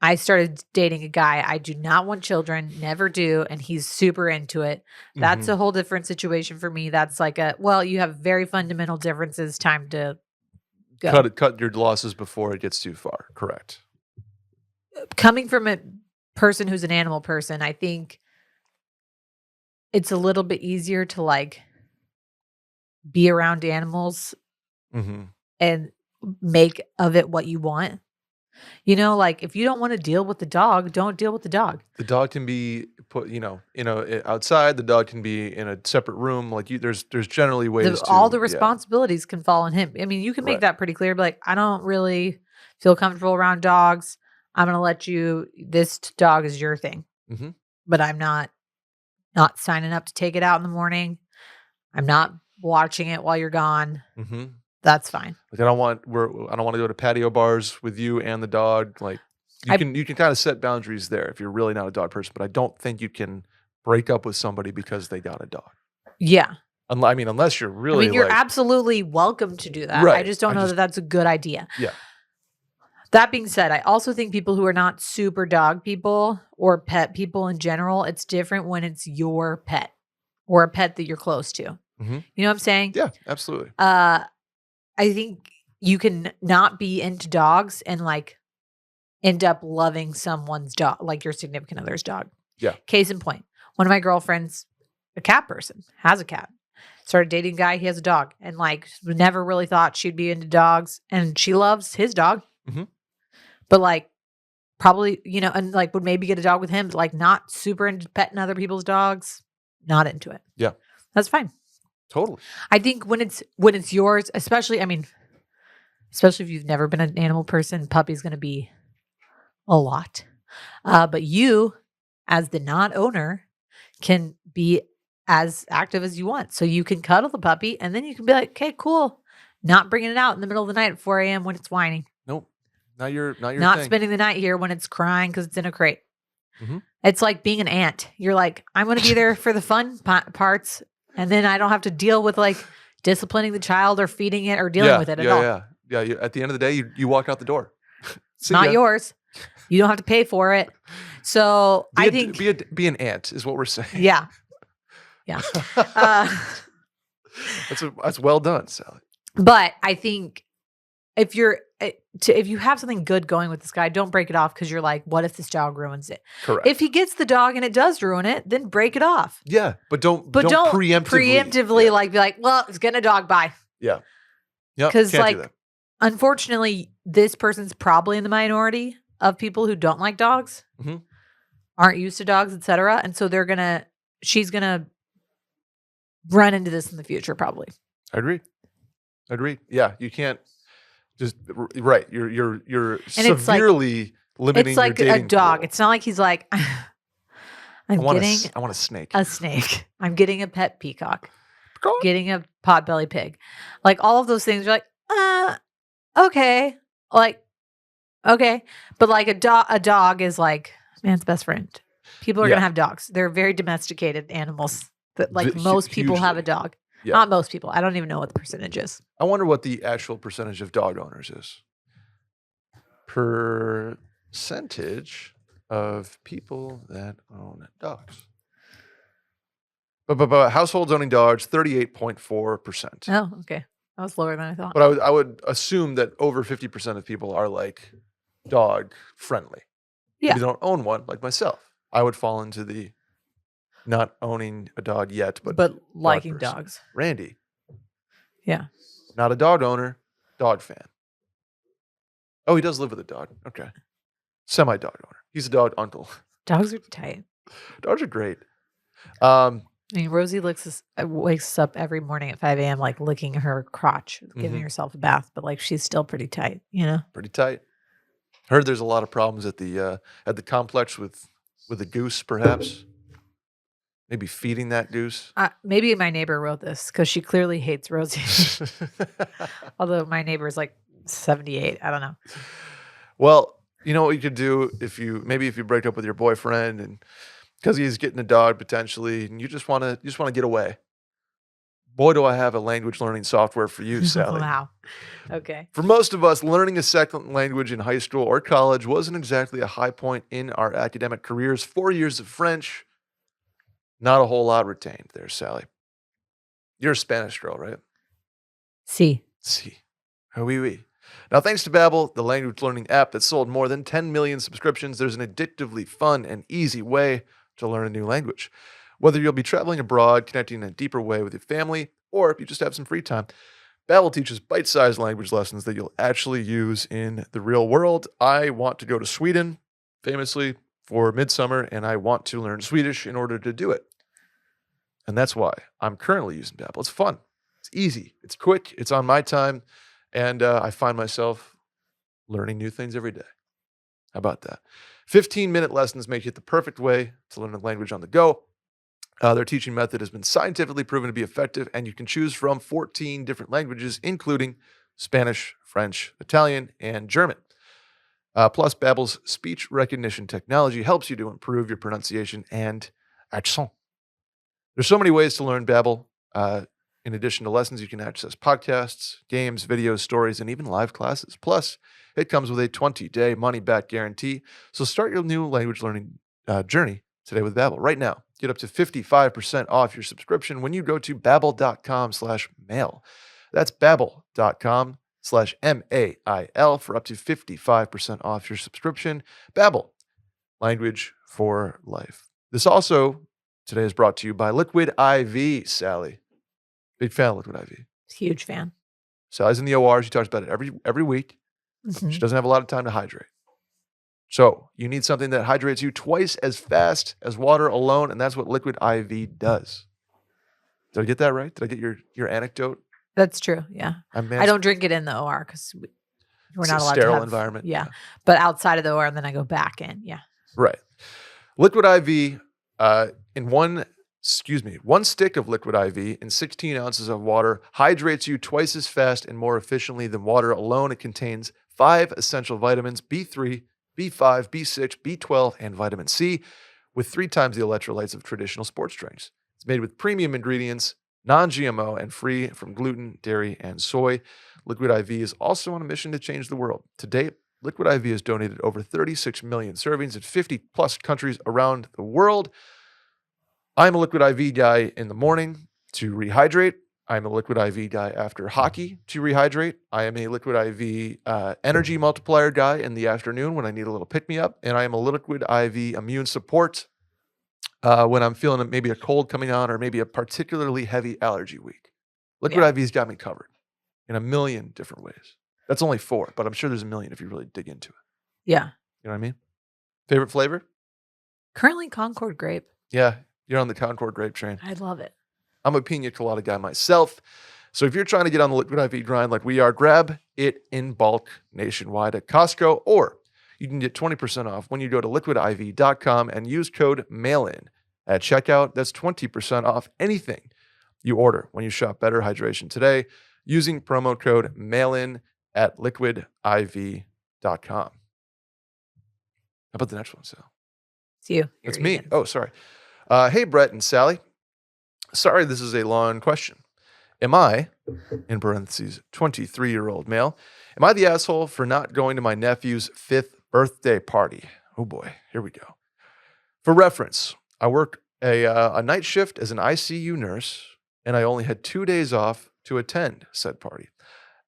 I started dating a guy, I do not want children, never do, and he's super into it, that's a whole different situation for me. That's like you have very fundamental differences, time to go. Cut your losses before it gets too far. Correct. Coming from a person who's an animal person, I think it's a little bit easier to like be around animals and make of it what you want. You know, like if you don't want to deal with the dog, don't deal with the dog. The dog can be put, outside. The dog can be in a separate room. Like there's generally ways all the responsibilities can fall on him. I mean, you can make that pretty clear. But like, I don't really feel comfortable around dogs. I'm going to let you, this dog is your thing, but I'm not signing up to take it out in the morning. I'm not watching it while you're gone. That's fine. Like I don't want to go to patio bars with you and the dog. Like you can kind of set boundaries there if you're really not a dog person, but I don't think you can break up with somebody because they got a dog. Yeah. Unless you're really you're absolutely welcome to do that. Right. I just don't know that that's a good idea. Yeah. That being said, I also think people who are not super dog people or pet people in general, it's different when it's your pet or a pet that you're close to. You know what I'm saying? Yeah, absolutely. I think you can not be into dogs and like end up loving someone's dog, like your significant other's dog. Yeah. Case in point, one of my girlfriends, a cat person, has a cat. Started dating a guy, he has a dog, and like never really thought she'd be into dogs, and she loves his dog. But like probably, and like would maybe get a dog with him, but like not super into petting other people's dogs, not into it. Yeah. That's fine. Totally. I think when it's yours, especially if you've never been an animal person, puppy's going to be a lot. But you, as the non-owner, can be as active as you want. So you can cuddle the puppy, and then you can be like, okay, cool. Not bringing it out in the middle of the night at 4 a.m. when it's whining. Nope. Not your Not thing. spending the night here when it's crying because it's in a crate. It's like being an aunt. You're like, I'm going to be there for the fun parts. And then I don't have to deal with like disciplining the child or feeding it or dealing with it at all. Yeah. At the end of the day, you walk out the door. Not yours. You don't have to pay for it. So I think be an ant is what we're saying. Yeah. Yeah. That's well done, Sally. But I think if you have something good going with this guy, don't break it off because you're like, what if this dog ruins it? Correct. If he gets the dog and it does ruin it, then break it off. Yeah, but don't preemptively like be like, well, it's getting a dog, bye. Yeah. Yeah. Because like, unfortunately, this person's probably in the minority of people who don't like dogs, Mhm. 'Aren't. aren't used to dogs, etc. And so she's gonna run into this in the future, probably. I agree. Yeah, you can't just right. You're it's like- severely limiting It's like your a dating dog. pool. It's not like he's like, I I'm want getting I want a snake. a snake. I'm getting a pet peacock. Getting a potbelly pig. Like all of those things are like, okay. Like, okay. But like a dog is like man's best friend. People are Yeah. gonna have dogs. They're very domesticated animals. That like Hu- most people have a hugely. dog. Yeah. Not most people. I don't even know what the percentage is. I wonder what the actual percentage of dog owners is. Percentage of people that own dogs. But households owning dogs, 38.4%. Oh, okay. That was lower than I thought. But I would assume that over 50% of people are like dog friendly. Yeah. Maybe they don't own one, like myself. I would fall into the not owning a dog yet, but liking person. dogs. Randy, Yeah. not a dog owner, dog fan. Oh, he does live with a dog. Okay. Semi-dog owner. He's a dog uncle. Dogs are tight. Dogs are great. I mean, Rosie wakes up every morning at 5 a.m. like licking her crotch, giving herself a bath, but like she's still pretty tight, you know? Pretty tight. Heard there's a lot of problems at the complex with a goose, perhaps. Maybe feeding that goose. Maybe my neighbor wrote this because she clearly hates Rosie. Although my neighbor is like 78. I don't know. Well, you know what you could do if you break up with your boyfriend and because he's getting a dog potentially, and you just want to get away. Boy, do I have a language learning software for you, Sally. Wow. Okay. For most of us, learning a second language in high school or college wasn't exactly a high point in our academic careers. 4 years of French, not a whole lot retained there, Sally. You're a Spanish girl, right? See. Si. Oui, oui. Now, thanks to Babbel, the language learning app that sold more than 10 million subscriptions, there's an addictively fun and easy way to learn a new language. Whether you'll be traveling abroad, connecting in a deeper way with your family, or if you just have some free time, Babbel teaches bite-sized language lessons that you'll actually use in the real world. I want to go to Sweden, famously, for midsummer, and I want to learn Swedish in order to do it. And that's why I'm currently using Babbel. It's fun. It's easy. It's quick. It's on my time. And I find myself learning new things every day. How about that? 15-minute lessons make it the perfect way to learn a language on the go. Their teaching method has been scientifically proven to be effective, and you can choose from 14 different languages, including Spanish, French, Italian, and German. Plus, Babbel's speech recognition technology helps you to improve your pronunciation and accent. There's so many ways to learn Babbel. In addition to lessons, you can access podcasts, games, videos, stories, and even live classes. Plus, it comes with a 20-day money-back guarantee. So start your new language learning journey today with Babbel. Right now, get up to 55% off your subscription when you go to babbel.com/mail. That's babbel.com/MAIL for up to 55% off your subscription. Babbel, language for life. This also today is brought to you by Liquid IV, Sally. Big fan of Liquid IV. Huge fan. Sally's in the OR. She talks about it every week. Mhm. She doesn't have a lot of time to hydrate. So you need something that hydrates you twice as fast as water alone, and that's what Liquid IV does. Did I get that right? Did I get your anecdote? That's true. Yeah. I don't drink it in the OR because we're It's not a allowed sterile to have, environment. Yeah. But outside of the OR, and then I go back in. Yeah. Right. Liquid IV in one stick of Liquid IV in 16 ounces of water hydrates you twice as fast and more efficiently than water alone. It contains 5 essential vitamins, B3, B5, B6, B12, and vitamin C, with 3 times the electrolytes of traditional sports drinks. It's made with premium ingredients, non-GMO, and free from gluten, dairy, and soy. Liquid IV is also on a mission to change the world. To date, Liquid IV has donated over 36 million servings in 50-plus countries around the world. I'm a Liquid IV guy in the morning to rehydrate. I'm a Liquid IV guy after hockey to rehydrate. I am a Liquid IV energy multiplier guy in the afternoon when I need a little pick-me-up. And I am a Liquid IV immune support when I'm feeling maybe a cold coming on or maybe a particularly heavy allergy week. Liquid IV's got me covered in a million different ways. That's only 4, but I'm sure there's a million if you really dig into it. Yeah. You know what I mean? Favorite flavor? Currently Concord grape. Yeah. You're on the Concord grape train. I love it. I'm a pina colada guy myself. So if you're trying to get on the Liquid IV grind like we are, grab it in bulk nationwide at Costco, or you can get 20% off when you go to liquidiv.com and use code MailIn at checkout. That's 20% off anything you order when you shop Better Hydration today using promo code MailIn at liquidiv.com. How about the next one, Sal? It's you. It's You're me. Ethan. Oh, sorry. Hey, Brett and Sally. Sorry, this is a long question. Am I, in parentheses, 23-year-old male, am I the asshole for not going to my nephew's 5th birthday party? Oh boy, here we go. For reference, I work a night shift as an ICU nurse, and I only had 2 days off to attend said party.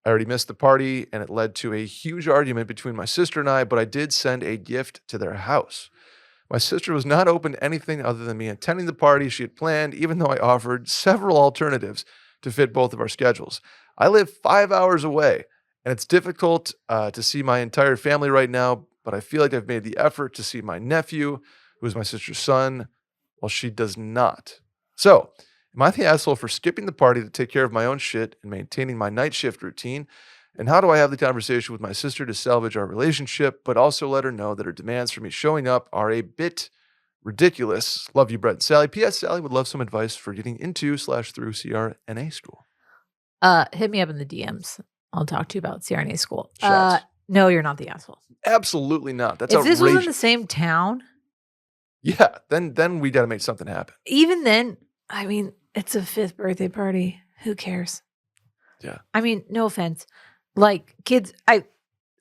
I already missed the party, and it led to a huge argument between my sister and I, but I did send a gift to their house. My sister was not open to anything other than me attending the party she had planned, even though I offered several alternatives to fit both of our schedules. I live 5 hours away, and it's difficult to see my entire family right now, but I feel like I've made the effort to see my nephew, who is my sister's son, while she does not. So, am I the asshole for skipping the party to take care of my own shit and maintaining my night shift routine? And how do I have the conversation with my sister to salvage our relationship, but also let her know that her demands for me showing up are a bit ridiculous? Love you, Brett and Sally. P.S. Sally would love some advice for getting into/through CRNA school. Hit me up in the DMs. I'll talk to you about CRNA school. Shots. No, you're not the asshole. Absolutely not. That's If outrageous. this was in the same town, Yeah, then we got to make something happen. even then, I mean, it's a 5th birthday party. Who cares? Yeah. I mean, no offense. Like kids, I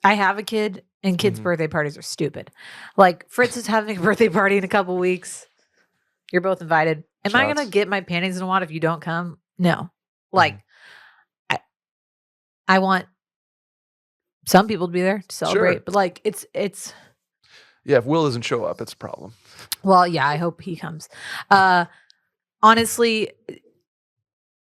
have a kid, and kids' Mhm. birthday parties are stupid. Like Fritz is having a birthday party in a couple weeks. You're both invited. Am I Shots. gonna get my panties in a wad if you don't come? No. Like, I want some people to be there to celebrate, Sure. but like it's Yeah, if Will doesn't show up, it's a problem. well, yeah, I hope he comes. Honestly,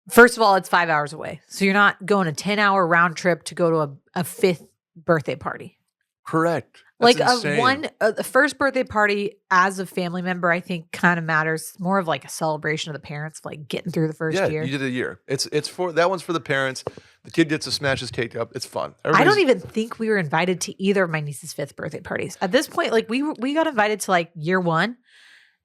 first of all, it's 5 hours away. So you're not going a 10-hour round trip to go to a 5th birthday party. Correct. That's Like insane. the first birthday party as a family member, I think kind of matters more of like a celebration of the parents, like getting through the first Yeah, year. you did a year. It's for that one's for the parents. The kid gets to smash his cake up. It's fun. I don't Everybody's- even think we were invited to either of my niece's 5th birthday parties. At this point, like we got invited to like year 1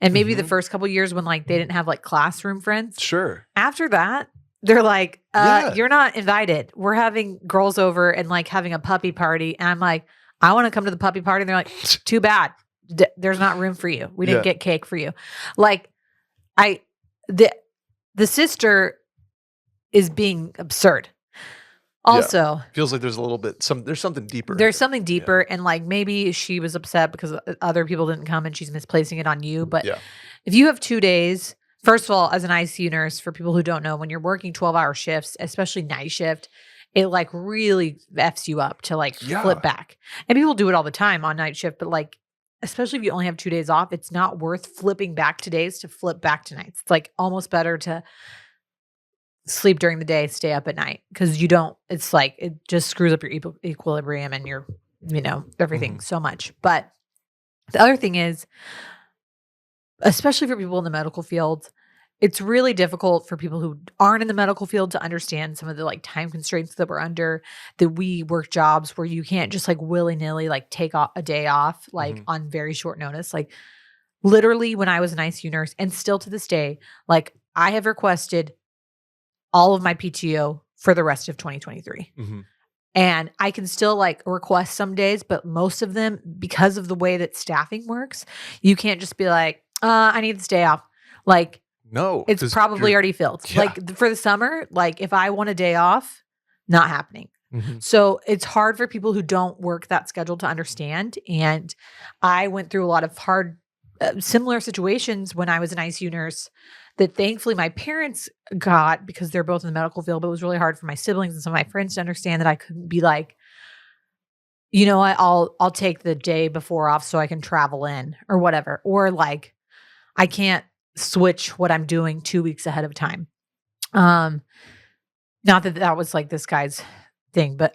and maybe the Mhm. first couple years when like they didn't have like classroom friends. Sure. After that, they're like, Yeah. you're not invited. We're having girls over and like having a puppy party. And I'm like, I want to come to the puppy party. And they're like, too bad. There's not room for you. We didn't Yeah. get cake for you. Like the sister is being absurd. Also, Feels like there's a little bit there's something deeper. there's something deeper, and like maybe she was upset because other people didn't come and she's misplacing it on you. But Yeah. if you have 2 days, first of all, as an ICU nurse, for people who don't know, when you're working 12-hour shifts, especially night shift, it like really F's you up to like Yeah. flip back. And people do it all the time on night shift, but like, especially if you only have 2 days off, it's not worth flipping back to days to flip back to nights. It's like almost better to sleep during the day, stay up at night, because it's like it just screws up your equilibrium and your, everything so much. But the other thing is, especially for people in the medical field, it's really difficult for people who aren't in the medical field to understand some of the like time constraints that we're under, that we work jobs where you can't just like willy-nilly like take a day off like on very short notice. Like literally when I was an ICU nurse, and still to this day, like I have requested all of my PTO for the rest of 2023. Mhm. And I can still like request some days, but most of them, because of the way that staffing works, you can't just be like, I need this day off. Like No. it's 'cause probably you're- already filled. Yeah. Like for the summer, like if I want a day off, not happening. Mhm. So it's hard for people who don't work that schedule to understand. And I went through a lot of hard, similar situations when I was an ICU nurse that thankfully my parents got, because they're both in the medical field, but it was really hard for my siblings and some of my friends to understand that I couldn't be like, you know what, I'll take the day before off so I can travel in or whatever. Or like, I can't switch what I'm doing 2 weeks ahead of time. Not that was like this guy's thing, but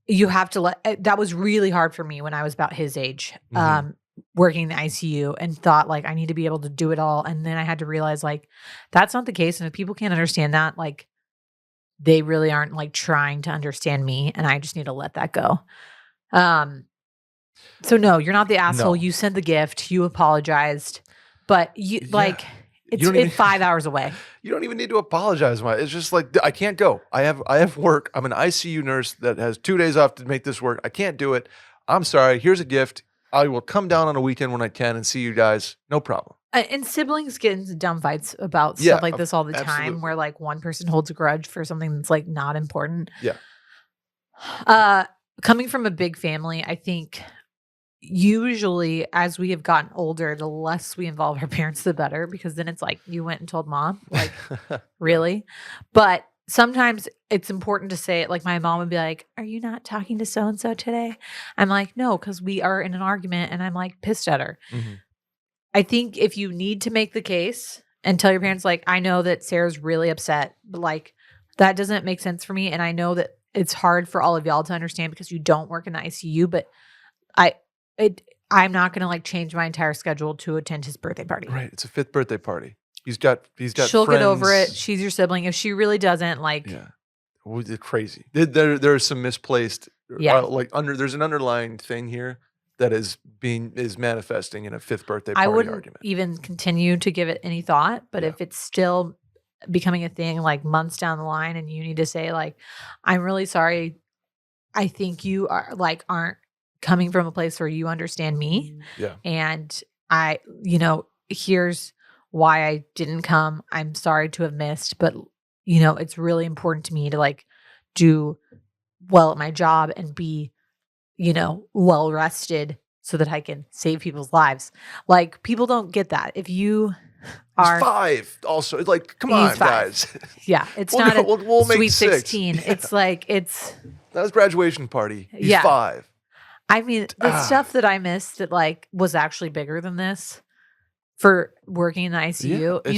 you have to that was really hard for me when I was about his age. Mhm. working in the ICU and thought like I need to be able to do it all. And then I had to realize like that's not the case. And if people can't understand that, like they really aren't like trying to understand me, and I just need to let that go. So no, you're not the asshole. No. You sent the gift, you apologized, but you like it's 5 hours away. You don't even need to apologize. It's just like, I can't go. I have work. I'm an ICU nurse that has 2 days off to make this work. I can't do it. I'm sorry. Here's a gift. I will come down on a weekend when I can and see you guys. No problem. And siblings get into dumb fights about Yeah, stuff like this all the time, absolutely. where like one person holds a grudge for something that's like not important. Yeah. Coming from a big family, I think usually as we have gotten older, the less we involve our parents, the better, because then it's like you went and told mom, like really. But sometimes it's important to say it. Like my mom would be like, "Are you not talking to so and so today?" I'm like, "No, because we are in an argument," and I'm like pissed at her. Mhm. I think if you need to make the case and tell your parents, like, I know that Sarah's really upset, but like that doesn't make sense for me, and I know that it's hard for all of y'all to understand because you don't work in the ICU, but I'm not gonna like change my entire schedule to attend his birthday party. Right. It's a 5th birthday party. He's got She'll friends. get over it. She's your sibling. If she really doesn't, like, Yeah. It's crazy. There's some misplaced, Yeah. There's an underlying thing here that is manifesting in a 5th birthday I party wouldn't argument. even continue to give it any thought. But Yeah. if it's still becoming a thing like months down the line and you need to say, like, I'm really sorry. I think you aren't coming from a place where you understand me. Yeah. And here's why I didn't come. I'm sorry to have missed, but it's really important to me to like do well at my job and be, well rested so that I can save people's lives. Like people don't get that. If you are He's 5 also. It's like, come He's on, 5. guys. yeah, it's We'll not go- a we'll make sweet 6. 16. Yeah. It's like it's That was graduation party. He's Yeah. 5. I mean, the stuff that I missed that like was actually bigger than this for working in the ICU. it's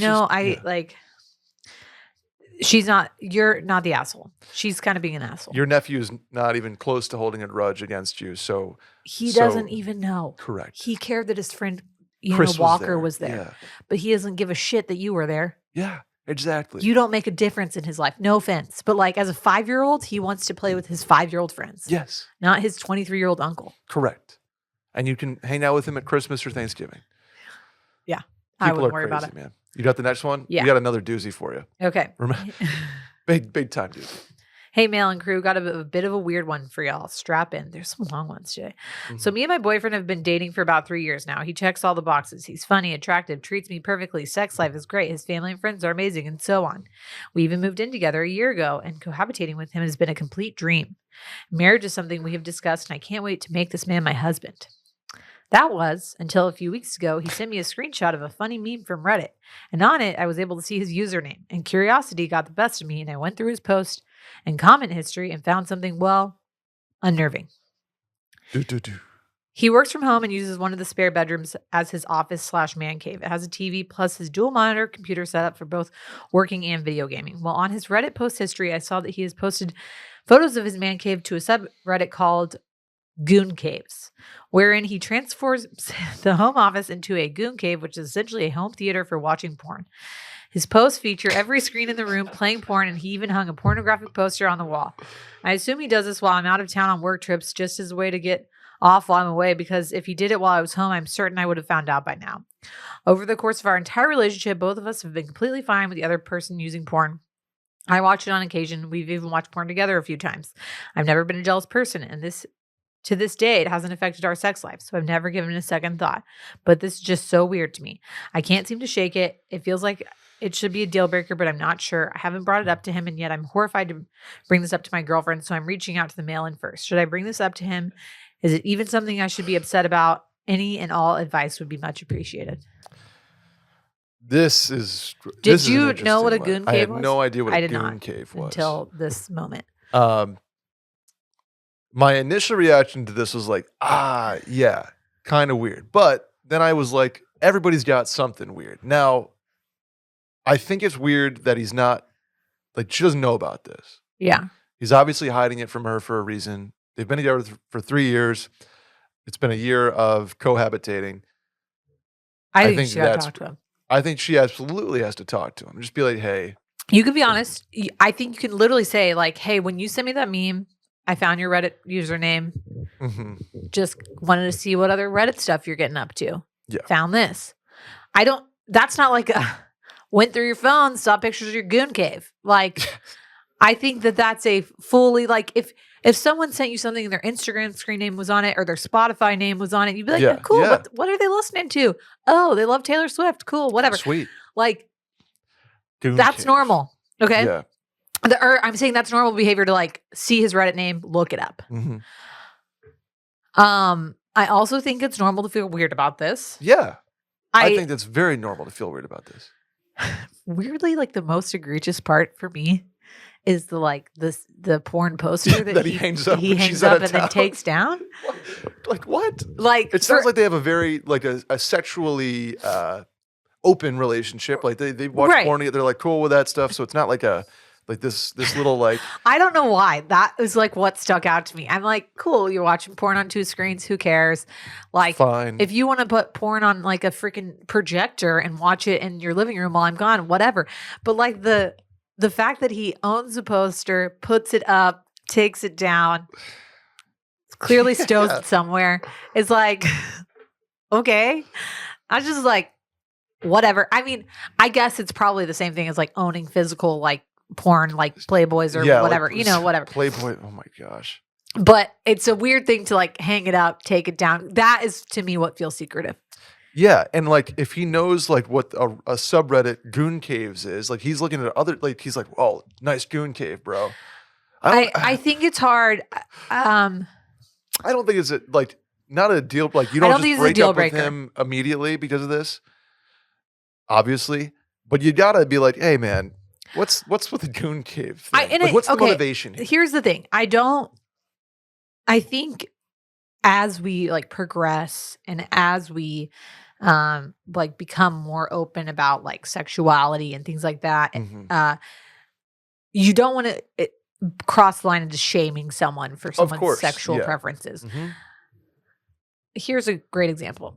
You're not the asshole. She's kind of being an asshole. Your nephew is not even close to holding a grudge against you. So He doesn't even know. correct. He cared that his friend, Chris Walker was there. Yeah. But he doesn't give a shit that you were there. Yeah, exactly. You don't make a difference in his life. No offense. But like as a 5-year-old, he wants to play with his 5-year-old friends. Yes, Not his 23-year-old uncle. correct. And you can hang out with him at Christmas or Thanksgiving. Yeah. I People wouldn't are worry crazy, about it. man. You got the next one? Yeah. We got another doozy for you. Okay. Big time doozy. Hey, MailIn crew, got a bit of a weird one for y'all. Strap in. There's some long ones today. So me and my boyfriend have been dating for about 3 years now. He checks all the boxes. He's funny, attractive, treats me perfectly. Sex life is great. His family and friends are amazing, and so on. We even moved in together a year ago, and cohabitating with him has been a complete dream. Marriage is something we have discussed, and I can't wait to make this man my husband. That was until a few weeks ago, he sent me a screenshot of a funny meme from Reddit. And on it, I was able to see his username. And curiosity got the best of me, and I went through his post and comment history and found something, well, unnerving. He works from home and uses one of the spare bedrooms as his office/man cave. It has a TV plus his dual monitor computer setup for both working and video gaming. Well, on his Reddit post history, I saw that he has posted photos of his man cave to a subreddit called Goon Caves, wherein he transforms the home office into a goon cave, which is essentially a home theater for watching porn. His posts feature every screen in the room playing porn, and he even hung a pornographic poster on the wall. I assume he does this while I'm out of town on work trips, just as a way to get off while I'm away, because if he did it while I was home, I'm certain I would have found out by now. Over the course of our entire relationship, both of us have been completely fine with the other person using porn. I watch it on occasion. We've even watched porn together a few times. I've never been a jealous person, and to this day, it hasn't affected our sex life, so I've never given it a second thought. But this is just so weird to me. I can't seem to shake it. It feels like it should be a deal breaker, but I'm not sure. I haven't brought it up to him, and yet I'm horrified to bring this up to my girlfriend, so I'm reaching out to the MailIn first. Should I bring this up to him? Is it even something I should be upset about? Any and all advice would be much appreciated. This is. Did you know what a goon cave was? I had no idea what I a did goon not cave was until this moment. My initial reaction to this was like, yeah, kind of weird. But then I was like, everybody's got something weird. Now, I think it's weird that he's not, like, she doesn't know about this. Yeah. He's obviously hiding it from her for a reason. They've been together for 3 years. It's been a year of cohabitating. I think she got to talk to him. I think she absolutely has to talk to him. Just be like, hey. You can be honest. I think you can literally say like, hey, when you sent me that meme, I found your Reddit username. Mm-hmm. Just wanted to see what other Reddit stuff you're getting up to. Yeah. Found this. That's not like went through your phone, saw pictures of your goon cave. Like, I think that's a fully, like, if someone sent you something and their Instagram screen name was on it or their Spotify name was on it, you'd be like, Yeah, oh, cool. yeah. What are they listening to? Oh, they love Taylor Swift. Cool. Whatever. Sweet. Like, Goon that's cave. normal. Okay. Yeah. I'm saying that's normal behavior to like see his Reddit name, look it up. Mm-hmm. I also think it's normal to feel weird about this. Yeah. I think that's very normal to feel weird about this. Weirdly, like the most egregious part for me is the porn poster that he hangs up. He hangs up and then takes down. Like what? Like it sounds like they have a very like a sexually open relationship. Like they watch porn together. They're like cool with that stuff. So it's not like this little like. I don't know why that was like what stuck out to me. I'm like, cool, you're watching porn on 2 screens. Who cares? Like, fine. If you want to put porn on like a freaking projector and watch it in your living room while I'm gone, whatever. But like the fact that he owns a poster, puts it up, takes it down, clearly stows it somewhere, is like, okay. I was just like, whatever. I mean, I guess it's probably the same thing as like owning physical like porn, like Playboys or whatever, like, whatever. Playboy. Oh my gosh. But it's a weird thing to like hang it up, take it down. That is to me what feels secretive. Yeah, and like if he knows like what a subreddit goon caves is, like he's looking at other like he's like, oh, nice goon cave, bro. I think it's hard. I don't think it's like not a deal. Like you don't just break up with him immediately because of this, obviously. But you gotta be like, hey man, what's with the goon cave thing? What's the motivation here? Here's the thing. I think as we like progress and as we like become more open about like sexuality and things like that, you don't want to cross the line into shaming someone for someone's sexual preferences. Mm-hmm. Here's a great example.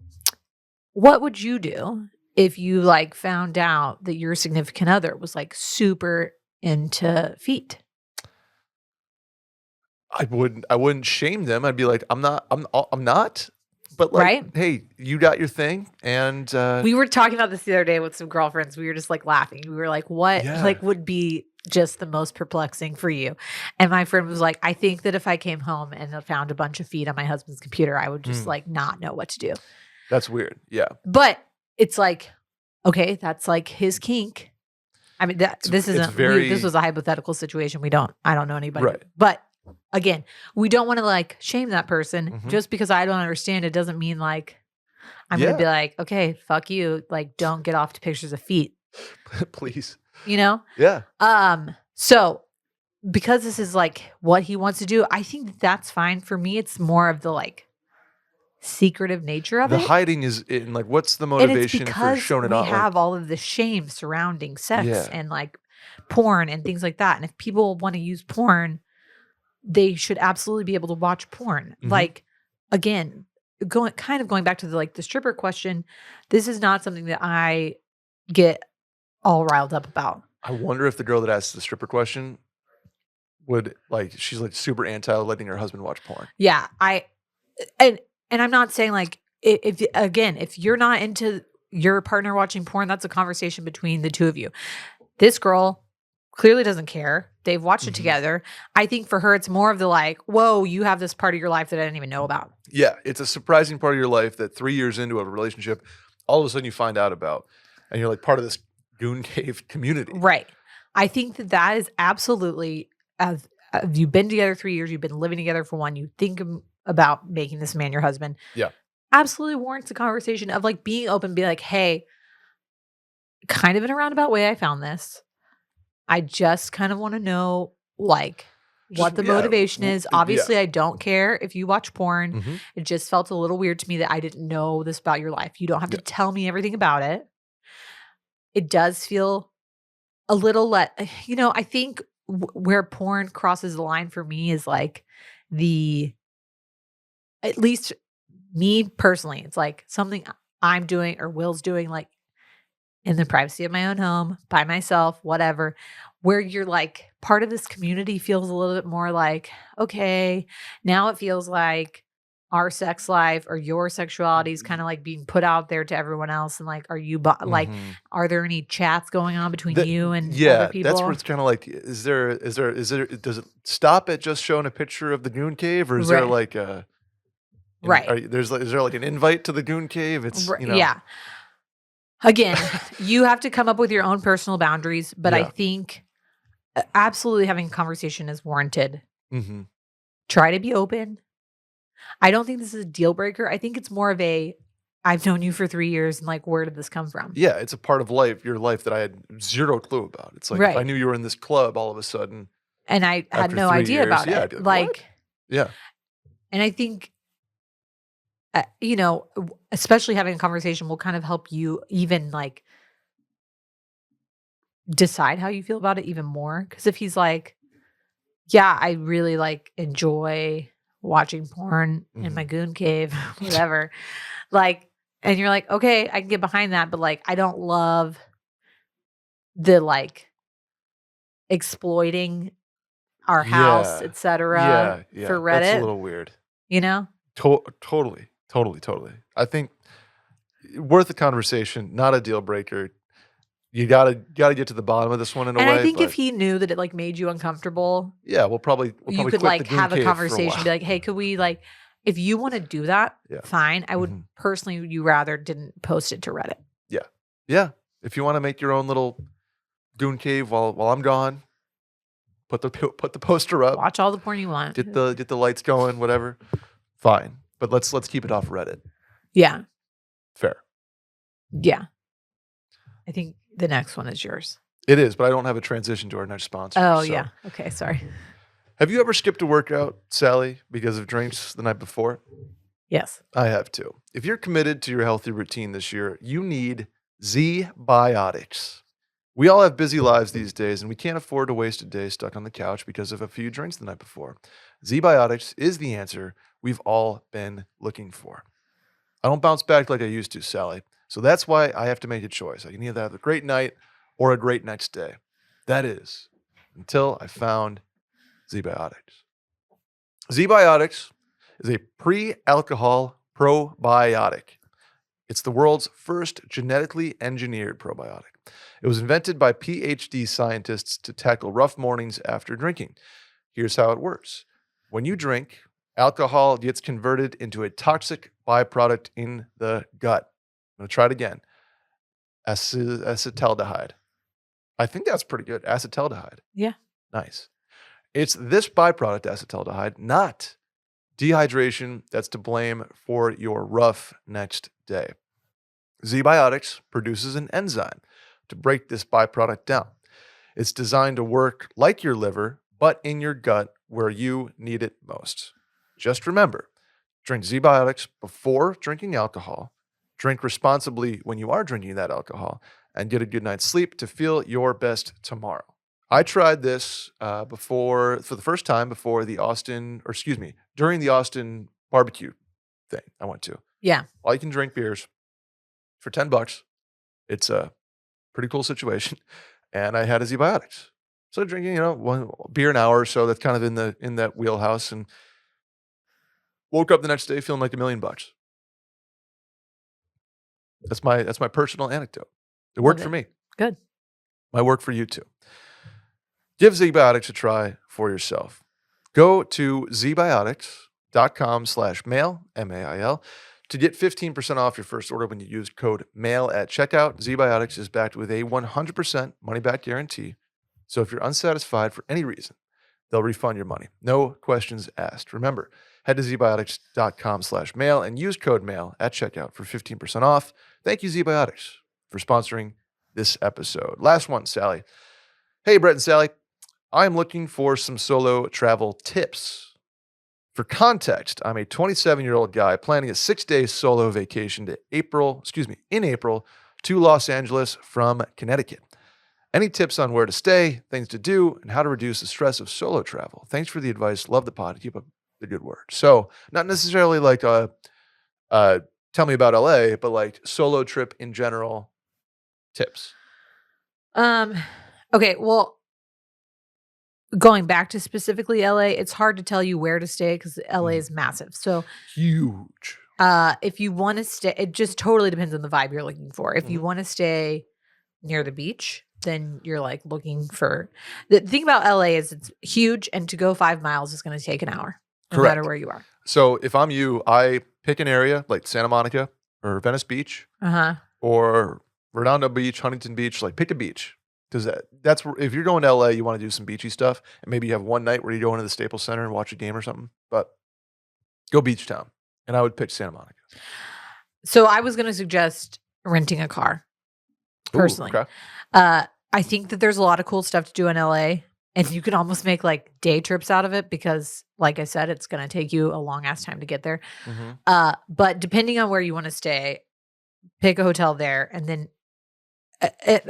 What would you do if you like found out that your significant other was like super into feet? I wouldn't shame them. I'd be like, I'm not. But like, hey, you got your thing, and we were talking about this the other day with some girlfriends. We were just like laughing. We were like, what like would be just the most perplexing for you? And my friend was like, I think that if I came home and found a bunch of feet on my husband's computer, I would just like not know what to do. That's weird. Yeah. But it's like, okay, that's like his kink. I mean, this was a hypothetical situation. I don't know anybody. Right. But again, we don't want to like shame that person. Just because I don't understand it doesn't mean like I'm going to be like, okay, fuck you. Like, don't get off to pictures of feet. Please. You know? Yeah. So because this is like what he wants to do, I think that's fine. For me, it's more of the like secretive nature of it. The hiding is in like, what's the motivation for showing it off? We have all of the shame surrounding sex and like porn and things like that. And if people want to use porn, they should absolutely be able to watch porn. Like, again, going back to the stripper question, this is not something that I get all riled up about. I wonder if the girl that asked the stripper question would like, she's like super anti letting her husband watch porn. Yeah. And I'm not saying like, if you're not into your partner watching porn, that's a conversation between the two of you. This girl clearly doesn't care. They've watched it together. I think for her, it's more of the like, whoa, you have this part of your life that I didn't even know about. Yeah. It's a surprising part of your life that 3 years into a relationship, all of a sudden you find out about, and you're like part of this goon cave community. Right. I think that is absolutely, you've been together 3 years, you've been living together for 1, you think about making this man your husband. Yeah. Absolutely warrants a conversation of like being open, be like, hey, kind of in a roundabout way, I found this. I just kind of want to know like what the motivation is. Obviously, I don't care if you watch porn. It just felt a little weird to me that I didn't know this about your life. You don't have to tell me everything about it. It does feel a little I think where porn crosses the line for me is like at least me personally, it's like something I'm doing or Will's doing, like in the privacy of my own home, by myself, whatever, where you're like part of this community feels a little bit more like, okay, now it feels like our sex life or your sexuality is kind of like being put out there to everyone else. And like, are you like, Mhm. are there any chats going on between That- you and other yeah, people? that's where it's kind of like, is there, does it stop at just showing a picture of the goon cave, or is there Right. like a, Right. is there like an invite to the goon cave? It's, Yeah. Again, you have to come up with your own personal boundaries, but I Yeah. think absolutely having a conversation is warranted. hmm Try to be open. I don't think this is a deal breaker. I think it's more of a, I've known you for 3 years and like, where did this come from? Yeah, it's a part of your life that I had zero clue about. It's like if I Right. knew you were in this club all of a sudden And I had after no 3 idea years, about yeah, it. I'd be like, "What?" Yeah. And I think, especially having a conversation will kind of help you even like decide how you feel about it even more. Cause if he's like, yeah, I really like enjoy watching porn in my goon cave, whatever. Like, and you're like, okay, I can get behind that, but like, I don't love the like exploiting our house, Yeah. etc. Yeah. for That's a Reddit, little weird. you know? Totally. I think worth a conversation, not a deal breaker. You gotta get to the bottom of this one in a And I way. think if But he knew that it like made you uncomfortable, yeah, we'll probably you quit could the like goon have a cave for a conversation, while. be like, hey, could we like, if you want to do that, Yeah. fine. I would Mhm. personally, you rather didn't post it to Reddit. Yeah. If you want to make your own little goon cave while I'm gone, put the poster up, Watch all the porn you want. get the lights going, whatever. Fine. But let's keep it off Reddit. Yeah. Fair. Yeah. I think the next one is yours. It is, but I don't have a transition to our next sponsor. Oh, so. yeah. Okay. Sorry. Have you ever skipped a workout, Sally, because of drinks the night before? Yes. I have too. If you're committed to your healthy routine this year, you need Z-Biotics. We all have busy lives these days, and we can't afford to waste a day stuck on the couch because of a few drinks the night before. Z-Biotics is the answer we've all been looking for. I don't bounce back like I used to, Sally. So that's why I have to make a choice. I can either have a great night or a great next day. That is, until I found Z-Biotics. Z-Biotics is a pre-alcohol probiotic. It's the world's first genetically engineered probiotic. It was invented by PhD scientists to tackle rough mornings after drinking. Here's how it works. When you drink, alcohol gets converted into a toxic byproduct in the gut. I'm going to try it again. Acetaldehyde. I think that's pretty good. Acetaldehyde. Yeah. Nice. It's this byproduct, acetaldehyde, not dehydration, that's to blame for your rough next day. Z-Biotics produces an enzyme to break this byproduct down. It's designed to work like your liver, but in your gut where you need it most. Just remember, drink Z-Biotics before drinking alcohol, drink responsibly when you are drinking that alcohol, and get a good night's sleep to feel your best tomorrow. I tried this for the first time during the Austin barbecue thing I went to. Yeah. All you can drink beers for $10. It's a pretty cool situation. And I had a Z-Biotics. So drinking, one beer an hour or so. That's kind of in that wheelhouse. And woke up the next day feeling like $1 million. That's my personal anecdote. It worked for me. Good. Might work for you too. Give Z-Biotics a try for yourself. Go to zbiotics.com/mail, M-A-I-L, to get 15% off your first order when you use code MAIL at checkout. Z-Biotics is backed with a 100% money-back guarantee. So if you're unsatisfied for any reason, they'll refund your money. No questions asked. Remember, head to zbiotics.com/mail and use code MAIL at checkout for 15% off. Thank you, Z-Biotics, for sponsoring this episode. Last one, Sally. Hey, Brett and Sally. I'm looking for some solo travel tips. For context, I'm a 27-year-old guy planning a 6-day solo vacation in April to Los Angeles from Connecticut. Any tips on where to stay, things to do, and how to reduce the stress of solo travel? Thanks for the advice. Love the pod. Keep up the good work. So, not necessarily like a Tell me about LA, but like solo trip in general, tips. Okay, well, going back to specifically LA, it's hard to tell you where to stay because LA is massive. So Huge. if you want to stay, it just totally depends on the vibe you're looking for. If you Mhm. want to stay near the beach, then you're like looking for the thing about LA is it's huge, and to go 5 miles is going to take an hour, no matter Correct. where you are. So if I'm you, I pick an area like Santa Monica or Venice Beach or Redondo Beach, Huntington Beach. Like pick a beach because that's where, if you're going to LA, you want to do some beachy stuff, and maybe you have one night where you go into the Staples Center and watch a game or something. But go beach town, and I would pick Santa Monica. So I was going to suggest renting a car. Ooh, Personally, okay. I think that there's a lot of cool stuff to do in LA, and you can almost make like day trips out of it because, like I said, it's going to take you a long ass time to get there. Mhm. But depending on where you want to stay, pick a hotel there, and then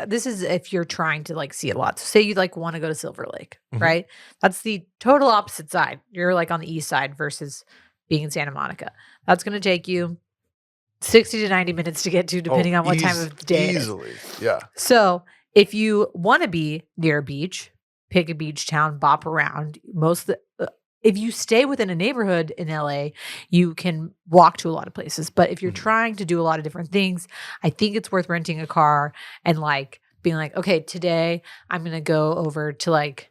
this is if you're trying to like see a lot. So say you like want to go to Silver Lake, Mhm. right? That's the total opposite side. You're like on the east side versus being in Santa Monica. That's going to take you 60 to 90 minutes to get to, depending on what time of the day it is. Easily, yeah. So if you want to be near a beach, pick a beach town, bop around. If you stay within a neighborhood in LA, you can walk to a lot of places. But if you're Mhm. trying to do a lot of different things, I think it's worth renting a car and like being like, okay, today I'm gonna go over to like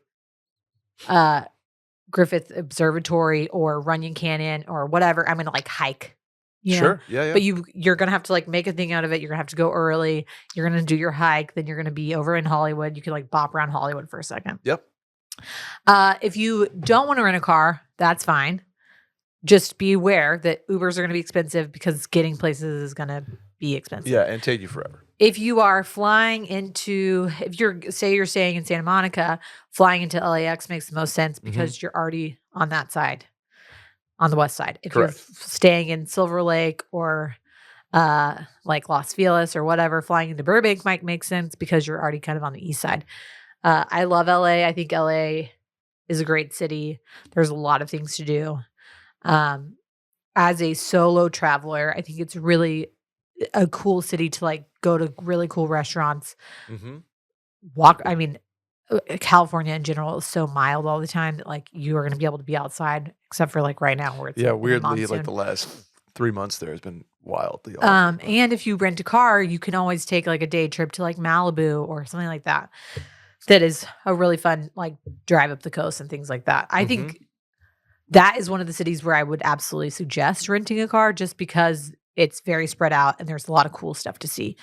Griffith Observatory or Runyon Canyon or whatever. I'm gonna like hike. You know? Sure. Yeah, yeah. But you're gonna have to like make a thing out of it. You're gonna have to go early. You're gonna do your hike. Then you're gonna be over in Hollywood. You can like bop around Hollywood for a second. Yep. If you don't want to rent a car, that's fine. Just be aware that Ubers are gonna be expensive because getting places is gonna be expensive. Yeah, and take you forever. If you are flying into, if you're staying in Santa Monica, flying into LAX makes the most sense because you're already on that side, on the west side. If Correct. you're staying in Silver Lake or like Las Vegas or whatever, flying into Burbank might make sense because you're already kind of on the east side. I love LA. I think LA is a great city. There's a lot of things to do. As a solo traveler, I think it's really a cool city to like go to really cool restaurants. Mhm. California in general is so mild all the time that like you are going to be able to be outside, except for like right now where it's Yeah, in the weirdly, like monsoon. the last 3 months there has been wildly awesome. but- And if you rent a car, you can always take like a day trip to like Malibu or something like that. That is a really fun like drive up the coast and things like that. I think that is one of the cities where I would absolutely suggest renting a car just because it's very spread out and there's a lot of cool stuff to see.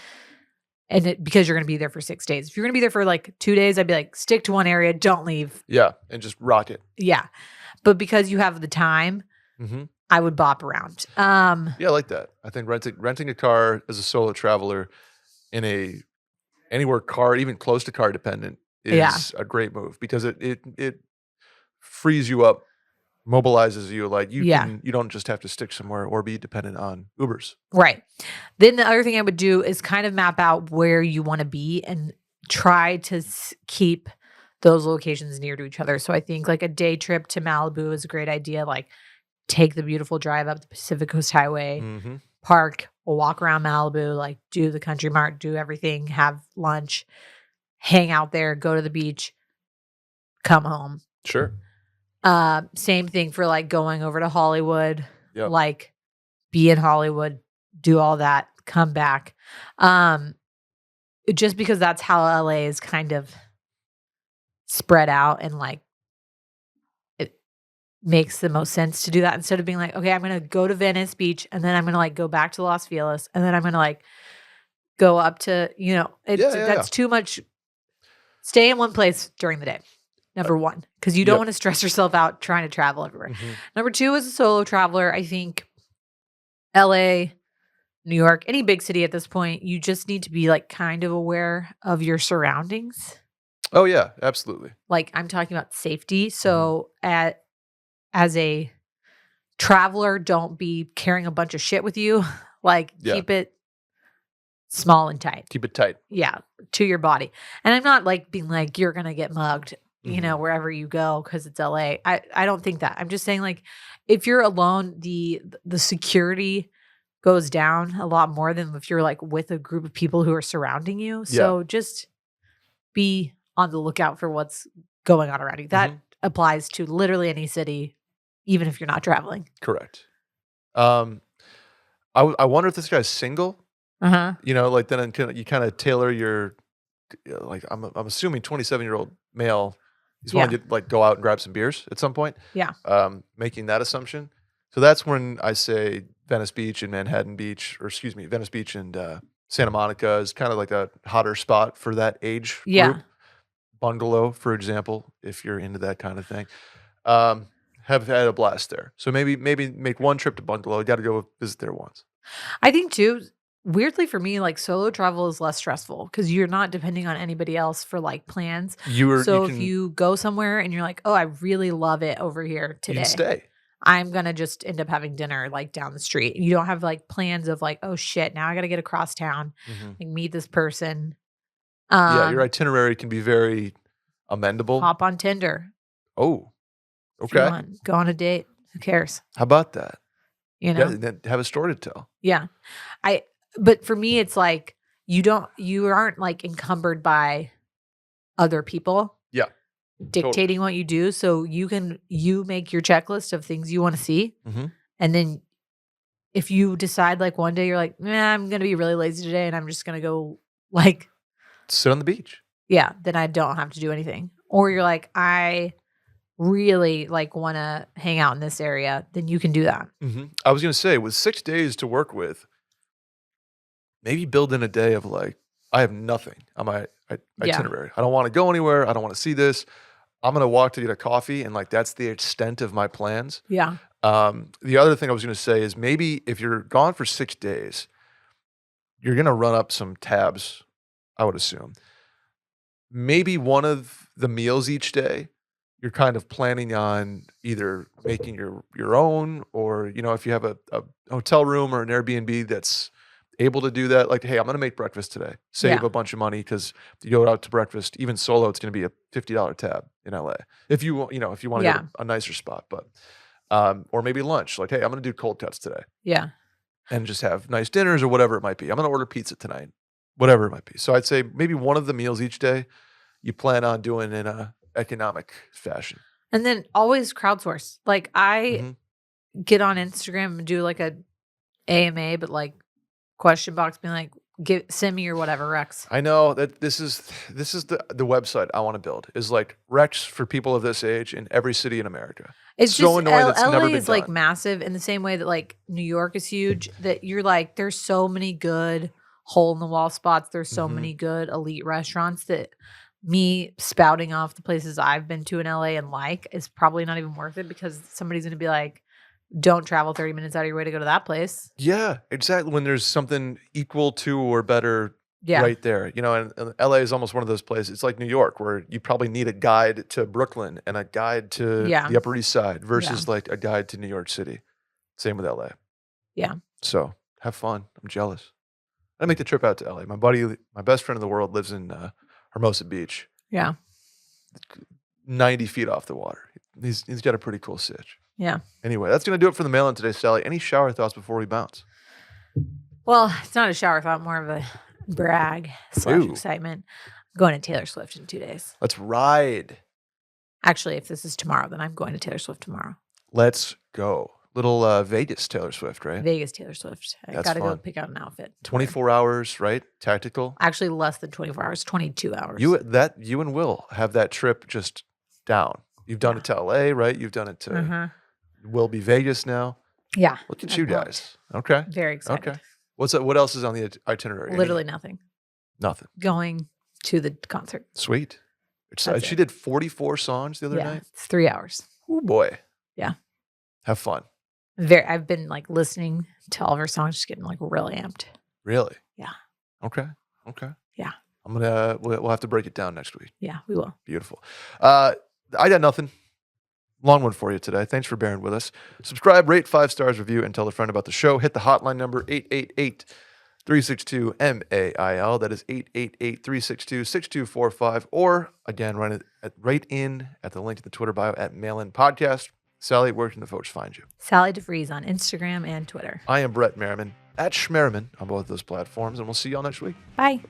And because you're going to be there for 6 days. If you're going to be there for like 2 days, I'd be like, stick to one area, don't leave. Yeah, and just rock it. Yeah. But because you have the time, Mhm. I would bop around. Yeah, I like that. I think renting a car as a solo traveler in anywhere car, even close to car dependent, is Yeah. a great move because it frees you up, mobilizes you. Like you don't just have to stick somewhere or be dependent on Ubers. Right. Then the other thing I would do is kind of map out where you want to be and try to keep those locations near to each other. So I think like a day trip to Malibu is a great idea. Like take the beautiful drive up the Pacific Coast Highway, Mhm. park, we'll walk around Malibu, like do the Country Mart, do everything, have lunch, hang out there, go to the beach, come home. Sure. Same thing for like going over to Hollywood, Yep. like be in Hollywood, do all that, come back. Just because that's how LA is kind of spread out and like it makes the most sense to do that instead of being like, okay, I'm gonna go to Venice Beach and then I'm gonna like go back to Las Vegas and then I'm gonna like go up to, that's too much. Stay in one place during the day. Number one, because you don't Yep. want to stress yourself out trying to travel everywhere. Mhm. Number two, as a solo traveler, I think LA, New York, any big city at this point, you just need to be like kind of aware of your surroundings. Oh yeah, absolutely. Like I'm talking about safety. So as a traveler, don't be carrying a bunch of shit with you. Like Yeah. keep it small and tight. Keep it tight. Yeah, to your body. And I'm not like being like you're gonna get mugged, wherever you go because it's LA. I don't think that. I'm just saying like if you're alone, the security goes down a lot more than if you're like with a group of people who are surrounding you. So just be on the lookout for what's going on around you. That applies to literally any city, even if you're not traveling. Correct. I wonder if this guy's single. You know, like then you kind of tailor your, like I'm assuming 27-year-old male. He's wanting to like go out and grab some beers at some point. Yeah. Making that assumption. So that's when I say Venice Beach and Manhattan Beach, or excuse me, Venice Beach and Santa Monica is kind of like a hotter spot for that age group. Bungalow, for example, if you're into that kind of thing. Have had a blast there. So maybe make one trip to Bungalow. You got to go visit there once. I think too, weirdly for me, like solo travel is less stressful because you're not depending on anybody else for like plans. If you go somewhere and you're like, oh, I really love it over here today, you can stay. I'm going to just end up having dinner like down the street. You don't have like plans of like, oh shit, now I got to get across town, like meet this person. Your itinerary can be very amendable. Hop on Tinder. Oh, okay. Go on a date. Who cares? How about that? You know, then have a story to tell. Yeah. But for me, it's like you aren't like encumbered by other people. Yeah. Dictating what you do. So you make your checklist of things you want to see. And then if you decide like one day you're like, I'm going to be really lazy today and I'm just going to go like sit on the beach. Yeah. Then I don't have to do anything. Or you're like, I really like want to hang out in this area, then you can do that. I was going to say, with 6 days to work with, maybe build in a day of like, I have nothing on my itinerary. I don't want to go anywhere. I don't want to see this. I'm going to walk to get a coffee. And like, that's the extent of my plans. Yeah. The other thing I was going to say is maybe if you're gone for 6 days, you're going to run up some tabs, I would assume. Maybe one of the meals each day, you're kind of planning on either making your own, or, you know, if you have a hotel room or an Airbnb that's able to do that, like, hey, I'm going to make breakfast today. Save a bunch of money because you go out to breakfast, even solo, it's going to be a $50 tab in LA. If you want to get a nicer spot, but or maybe lunch, like, hey, I'm going to do cold cuts today. Yeah. And just have nice dinners or whatever it might be. I'm going to order pizza tonight, whatever it might be. So I'd say maybe one of the meals each day you plan on doing in a economic fashion. And then always crowdsource. Like I get on Instagram and do like a AMA, but like question box being like, send me your whatever Rex. I know that this is the website I want to build, is like Rex for people of this age in every city in America. It's so just annoying that's LA never been is like done. massive in the same way that like New York is huge, that you're like, there's so many good hole in the wall spots. There's so many good elite restaurants that me spouting off the places I've been to in LA and like is probably not even worth it because somebody's going to be like, don't travel 30 minutes out of your way to go to that place. Yeah, exactly. When there's something equal to or better right there. You know, and LA is almost one of those places. It's like New York, where you probably need a guide to Brooklyn and a guide to the Upper East Side versus like a guide to New York City. Same with LA. Yeah. So have fun. I'm jealous. I make the trip out to LA. My best friend in the world lives in Hermosa Beach. Yeah. 90 feet off the water. He's got a pretty cool sitch. Yeah. Anyway, that's going to do it for the mail-in today, Sally. Any shower thoughts before we bounce? Well, it's not a shower thought, more of a brag / excitement. I'm going to Taylor Swift in 2 days. Let's ride. Actually, if this is tomorrow, then I'm going to Taylor Swift tomorrow. Let's go. Little Vegas Taylor Swift, right? Vegas Taylor Swift. I got to go pick out an outfit. 24 hours, right? Tactical? Actually, less than 24 hours, 22 hours. You and Will have that trip just down. You've done it to LA, right? You've done it to Will be Vegas now. Yeah. Look at you guys. Okay. Very excited. Okay. What else is on the itinerary? Literally nothing. Nothing. Going to the concert. Sweet. She did 44 songs the other night. It's 3 hours. Oh boy. Yeah. Have fun. I've been like listening to all of her songs, just getting like really amped. Really? Yeah. Okay. Yeah. We'll have to break it down next week. Yeah, we will. Beautiful. I got nothing. Long one for you today. Thanks for bearing with us. Subscribe, rate, 5 stars, review, and tell a friend about the show. Hit the hotline number 888-362-MAIL. That is 888-362-6245. Or, again, write in at the link to the Twitter bio at MailIn Podcast. Sally, where can the folks find you? Sally deFries on Instagram and Twitter. I am Brett Merriman at Schmerriman on both those platforms, and we'll see y'all next week. Bye.